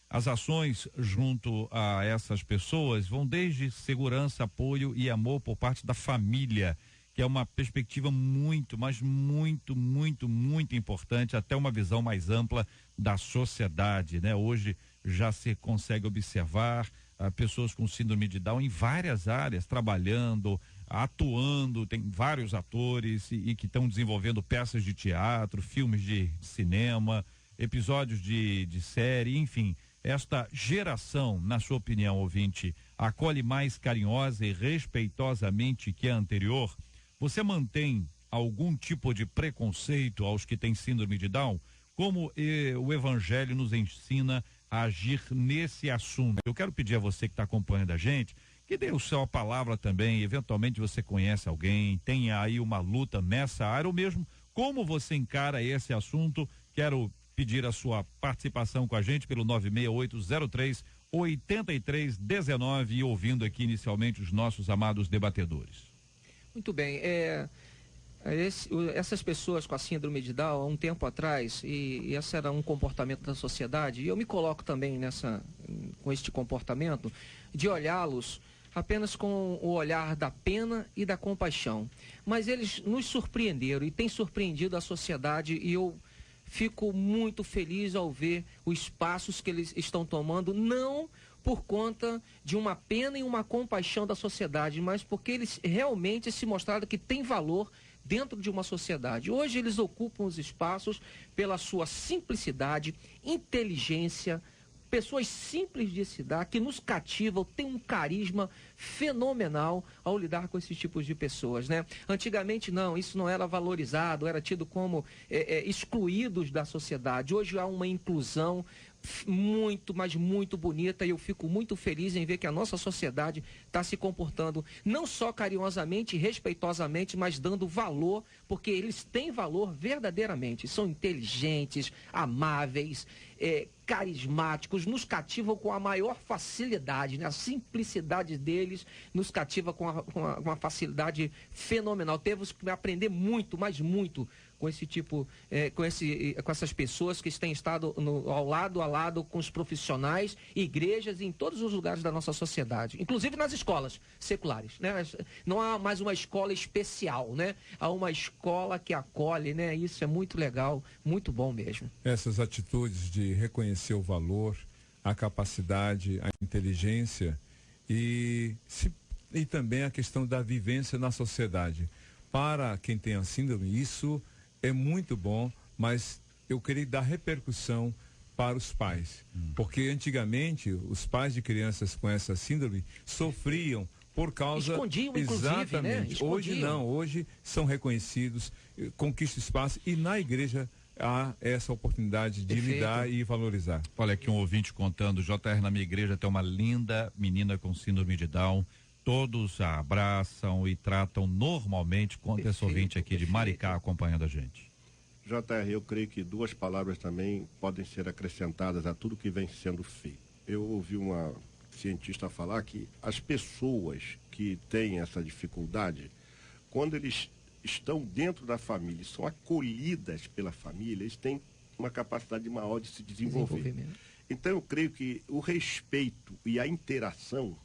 Speaker 2: As ações junto a essas pessoas vão desde segurança, apoio e amor por parte da família, que é uma perspectiva muito, mas muito, muito, muito importante, até uma visão mais ampla da sociedade, né? Hoje já se consegue observar pessoas com síndrome de Down em várias áreas, trabalhando, atuando, tem vários atores e que estão desenvolvendo peças de teatro, filmes de cinema, episódios de série, enfim. Esta geração, na sua opinião, ouvinte, acolhe mais carinhosa e respeitosamente que a anterior? Você mantém algum tipo de preconceito aos que têm síndrome de Down? Como o Evangelho nos ensina a agir nesse assunto? Eu quero pedir a você que está acompanhando a gente, que dê o sua palavra também, eventualmente você conhece alguém, tem aí uma luta nessa área, ou mesmo como você encara esse assunto. Quero pedir a sua participação com a gente pelo 96803-8319 e ouvindo aqui inicialmente os nossos amados debatedores.
Speaker 8: Muito bem, essas pessoas com a síndrome de Down, há um tempo atrás, e esse era um comportamento da sociedade, e eu me coloco também com este comportamento, de olhá-los apenas com o olhar da pena e da compaixão. Mas eles nos surpreenderam e têm surpreendido a sociedade, e eu fico muito feliz ao ver os passos que eles estão tomando, não por conta de uma pena e uma compaixão da sociedade, mas porque eles realmente se mostraram que têm valor dentro de uma sociedade. Hoje eles ocupam os espaços pela sua simplicidade, inteligência, pessoas simples de se dar, que nos cativam, têm um carisma fenomenal ao lidar com esses tipos de pessoas, né? Antigamente não, isso não era valorizado, era tido como excluídos da sociedade. Hoje há uma inclusão muito, mas muito bonita, e eu fico muito feliz em ver que a nossa sociedade está se comportando não só carinhosamente e respeitosamente, mas dando valor, porque eles têm valor verdadeiramente, são inteligentes, amáveis, carismáticos, nos cativam com a maior facilidade, né? A simplicidade deles nos cativa com uma facilidade fenomenal. Temos que aprender muito, mas muito, com esse tipo, com essas pessoas que têm estado ao lado a lado com os profissionais, igrejas, em todos os lugares da nossa sociedade, inclusive nas escolas seculares, né? Não há mais uma escola especial, né? Há uma escola que acolhe, né? Isso é muito legal, muito bom mesmo.
Speaker 6: Essas atitudes de reconhecer o valor, a capacidade, a inteligência e também a questão da vivência na sociedade. Para quem tem a síndrome, isso é muito bom, mas eu queria dar repercussão para os pais. Porque antigamente os pais de crianças com essa síndrome sofriam por causa...
Speaker 8: Escondiam, inclusive,
Speaker 6: exatamente.
Speaker 8: Né? Escondiam.
Speaker 6: Hoje não, hoje são reconhecidos, conquistam espaço, e na igreja há essa oportunidade de lidar e valorizar.
Speaker 2: Olha aqui um ouvinte contando: JR, na minha igreja tem uma linda menina com síndrome de Down. Todos a abraçam e tratam normalmente. Conta esse ouvinte aqui de Maricá acompanhando a gente.
Speaker 7: JR, eu creio que duas palavras também podem ser acrescentadas a tudo que vem sendo feito. Eu ouvi uma cientista falar que as pessoas que têm essa dificuldade, quando eles estão dentro da família e são acolhidas pela família, eles têm uma capacidade maior de se desenvolver. Então eu creio que o respeito e a interação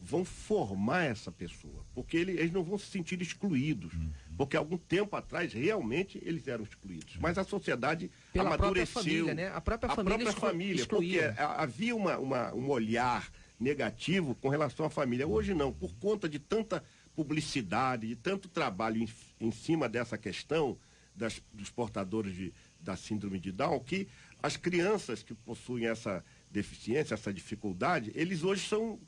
Speaker 7: vão formar essa pessoa, porque eles não vão se sentir excluídos, porque algum tempo atrás realmente eles eram excluídos, mas a sociedade
Speaker 8: pela
Speaker 7: amadureceu,
Speaker 8: própria família, né? A própria família
Speaker 7: porque havia um olhar negativo com relação à família. Hoje não, por conta de tanta publicidade, de tanto trabalho em cima dessa questão dos portadores da síndrome de Down, que as crianças que possuem essa deficiência, essa dificuldade, eles hoje são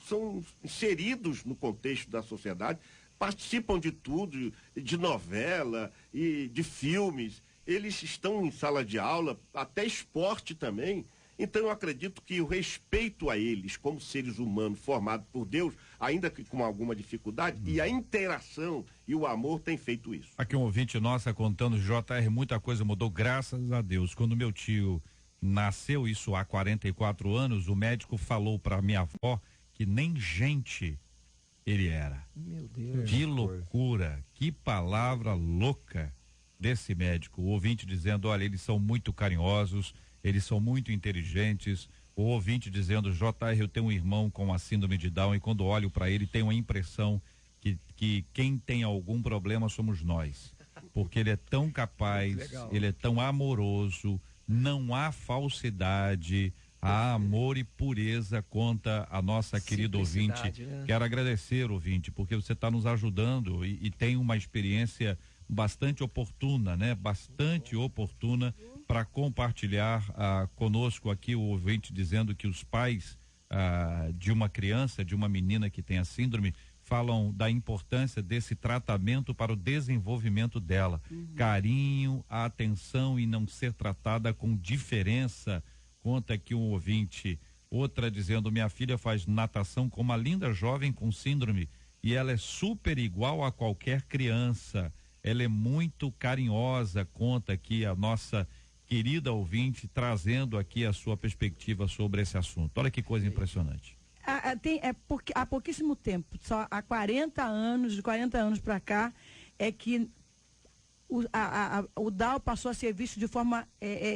Speaker 7: inseridos no contexto da sociedade, participam de tudo, de novela e de filmes, eles estão em sala de aula, até esporte também. Então eu acredito que o respeito a eles como seres humanos formados por Deus, ainda que com alguma dificuldade, e a interação e o amor tem feito isso.
Speaker 2: Aqui um ouvinte nossa contando, JR, muita coisa mudou, graças a Deus. Quando meu tio nasceu, isso há 44 anos, o médico falou para minha avó que nem gente ele era.
Speaker 8: Meu Deus.
Speaker 2: Que loucura, que palavra louca desse médico. O ouvinte dizendo, olha, eles são muito carinhosos, eles são muito inteligentes. O ouvinte dizendo, JR, eu tenho um irmão com a síndrome de Down e quando olho para ele tenho a impressão que quem tem algum problema somos nós. Porque ele é tão capaz, ele é tão amoroso, não há falsidade, há amor e pureza, conta a nossa querida ouvinte.
Speaker 8: Né?
Speaker 2: Quero agradecer, ouvinte, porque você está nos ajudando e tem uma experiência bastante oportuna, né? Bastante oportuna para compartilhar conosco aqui, o ouvinte dizendo que os pais de uma criança, de uma menina que tem a síndrome, falam da importância desse tratamento para o desenvolvimento dela. Carinho, atenção e não ser tratada com diferença. Conta aqui um ouvinte. Outra dizendo, minha filha faz natação com uma linda jovem com síndrome e ela é super igual a qualquer criança. Ela é muito carinhosa, conta aqui a nossa querida ouvinte, trazendo aqui a sua perspectiva sobre esse assunto. Olha que coisa impressionante.
Speaker 9: Porque há pouquíssimo tempo, só há 40 anos, de 40 anos para cá, é que o Down passou a ser visto de forma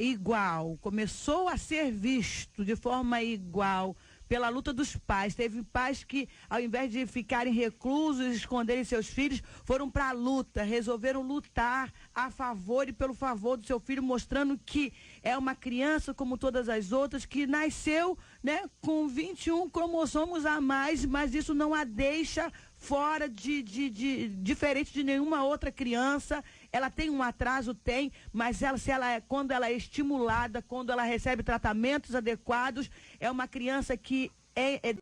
Speaker 9: igual, começou a ser visto de forma igual pela luta dos pais. Teve pais que, ao invés de ficarem reclusos, esconderem seus filhos, foram para a luta, resolveram lutar a favor e pelo favor do seu filho, mostrando que é uma criança como todas as outras, que nasceu, né, com 21 cromossomos a mais, mas isso não a deixa fora diferente de nenhuma outra criança. Ela tem um atraso, mas quando ela é estimulada, quando ela recebe tratamentos adequados, é uma criança que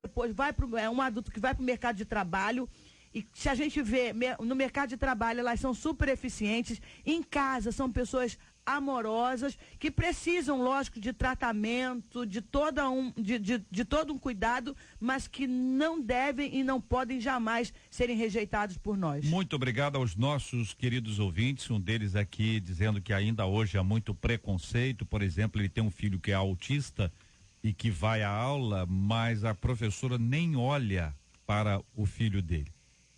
Speaker 9: depois é um adulto que vai para o mercado de trabalho. E se a gente vê no mercado de trabalho, elas são super eficientes. Em casa são pessoas amorosas que precisam, lógico, de tratamento, de todo um cuidado, mas que não devem e não podem jamais serem rejeitados por nós.
Speaker 2: Muito obrigado aos nossos queridos ouvintes, um deles aqui dizendo que ainda hoje há muito preconceito. Por exemplo, ele tem um filho que é autista e que vai à aula, mas a professora nem olha para o filho dele.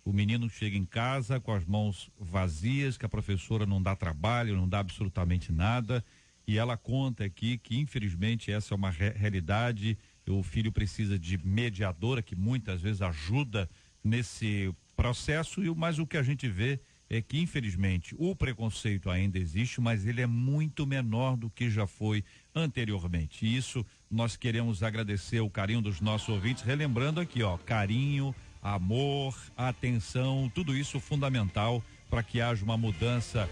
Speaker 2: O menino chega em casa com as mãos vazias, que a professora não dá trabalho, não dá absolutamente nada, e ela conta aqui que infelizmente essa é uma realidade. O filho precisa de mediadora, que muitas vezes ajuda nesse processo, mas o que a gente vê é que infelizmente o preconceito ainda existe, mas ele é muito menor do que já foi anteriormente. E isso nós queremos agradecer o carinho dos nossos ouvintes, relembrando aqui, carinho, amor, atenção, tudo isso fundamental para que haja uma mudança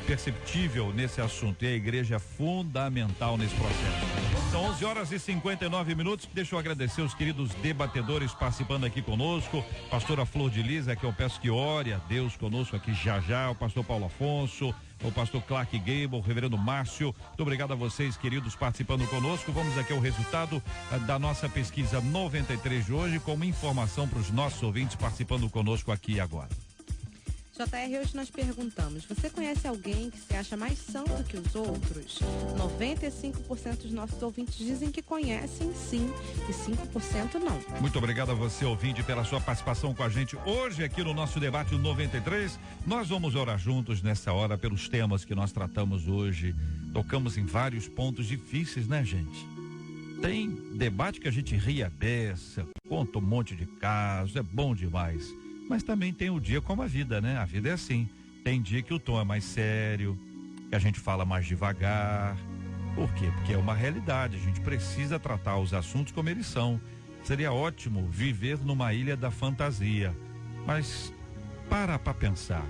Speaker 2: perceptível nesse assunto. E a igreja é fundamental nesse processo. São 11h59. Deixa eu agradecer os queridos debatedores participando aqui conosco. Pastora Flor de Lisa, que eu peço que ore a Deus conosco aqui já. O pastor Paulo Afonso, o pastor Clark Gable, o reverendo Márcio. Muito obrigado a vocês, queridos, participando conosco. Vamos aqui ao resultado da nossa pesquisa 93 de hoje, como informação para os nossos ouvintes participando conosco aqui agora.
Speaker 3: JR, hoje nós perguntamos, você conhece alguém que se acha mais santo que os outros? 95% dos nossos ouvintes dizem que conhecem, sim, e 5% não.
Speaker 2: Muito obrigado a você, ouvinte, pela sua participação com a gente hoje aqui no nosso debate 93. Nós vamos orar juntos nessa hora pelos temas que nós tratamos hoje. Tocamos em vários pontos difíceis, né, gente? Tem debate que a gente ri a beça, conta um monte de casos, é bom demais. Mas também tem o dia como a vida, né? A vida é assim. Tem dia que o tom é mais sério, que a gente fala mais devagar. Por quê? Porque é uma realidade. A gente precisa tratar os assuntos como eles são. Seria ótimo viver numa ilha da fantasia. Mas para pensar.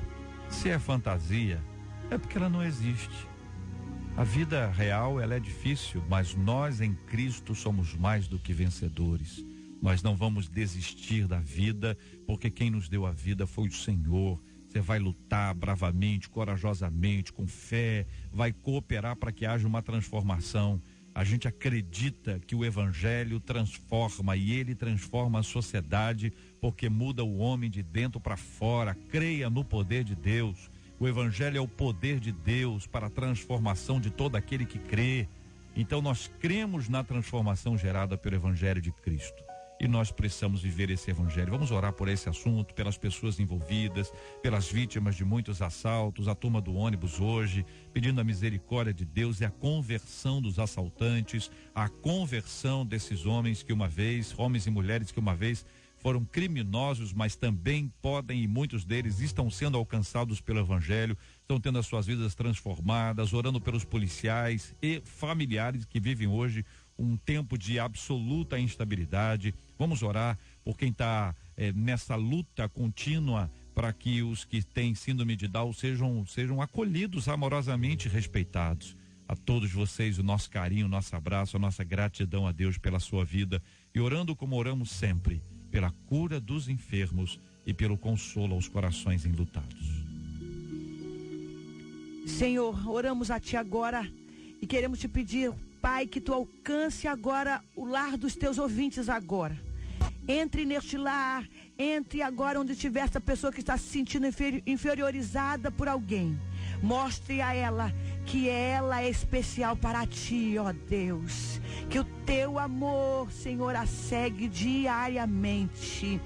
Speaker 2: Se é fantasia, é porque ela não existe. A vida real, ela é difícil, mas nós em Cristo somos mais do que vencedores. Nós não vamos desistir da vida, porque quem nos deu a vida foi o Senhor. Você vai lutar bravamente, corajosamente, com fé, vai cooperar para que haja uma transformação. A gente acredita que o evangelho transforma, e ele transforma a sociedade, porque muda o homem de dentro para fora. Creia no poder de Deus. O evangelho é o poder de Deus para a transformação de todo aquele que crê. Então nós cremos na transformação gerada pelo evangelho de Cristo. E nós precisamos viver esse evangelho. Vamos orar por esse assunto, pelas pessoas envolvidas, pelas vítimas de muitos assaltos, a turma do ônibus hoje, pedindo a misericórdia de Deus e a conversão dos assaltantes, a conversão desses homens e mulheres que uma vez foram criminosos, mas também podem, e muitos deles estão sendo alcançados pelo evangelho, estão tendo as suas vidas transformadas, orando pelos policiais e familiares que vivem hoje um tempo de absoluta instabilidade. Vamos orar por quem está nessa luta contínua para que os que têm síndrome de Down sejam acolhidos, amorosamente respeitados. A todos vocês o nosso carinho, o nosso abraço, a nossa gratidão a Deus pela sua vida, e orando como oramos sempre, pela cura dos enfermos e pelo consolo aos corações enlutados.
Speaker 9: Senhor, oramos a Ti agora e queremos Te pedir, Pai, que Tu alcance agora o lar dos Teus ouvintes agora. Entre neste lar, entre agora onde estiver essa pessoa que está se sentindo inferiorizada por alguém. Mostre a ela que ela é especial para Ti, ó Deus. Que o Teu amor, Senhor, a segue diariamente.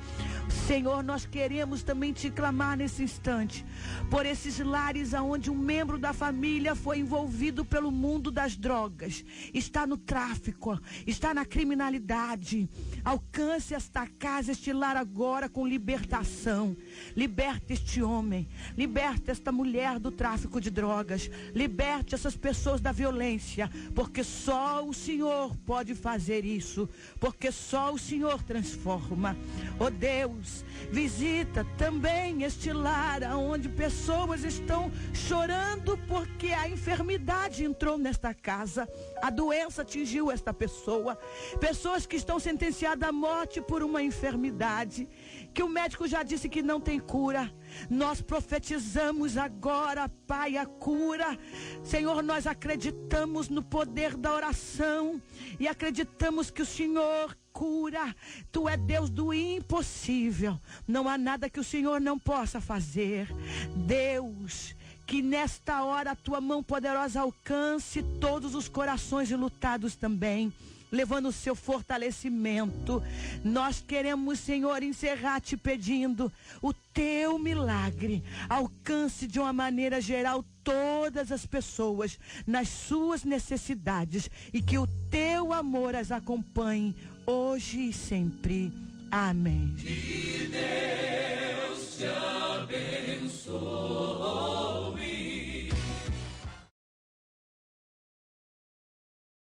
Speaker 9: Senhor, nós queremos também Te clamar nesse instante por esses lares onde um membro da família foi envolvido pelo mundo das drogas, está no tráfico, está na criminalidade. Alcance esta casa, este lar agora com libertação. Liberta este homem, liberta esta mulher do tráfico de drogas, liberte essas pessoas da violência, porque só o Senhor pode fazer isso, porque só o Senhor transforma. Ó Deus, visita também este lar onde pessoas estão chorando porque a enfermidade entrou nesta casa, a doença atingiu esta pessoa, pessoas que estão sentenciadas à morte por uma enfermidade que o médico já disse que não tem cura. Nós profetizamos agora, Pai, a cura. Senhor, nós acreditamos no poder da oração e acreditamos que o Senhor cura. Tu é Deus do impossível. Não há nada que o Senhor não possa fazer. Deus, que nesta hora a Tua mão poderosa alcance todos os corações enlutados também, levando o Seu fortalecimento. Nós queremos, Senhor, encerrar Te pedindo o Teu milagre. Alcance de uma maneira geral todas as pessoas nas suas necessidades e que o Teu amor as acompanhe hoje e sempre. Amém.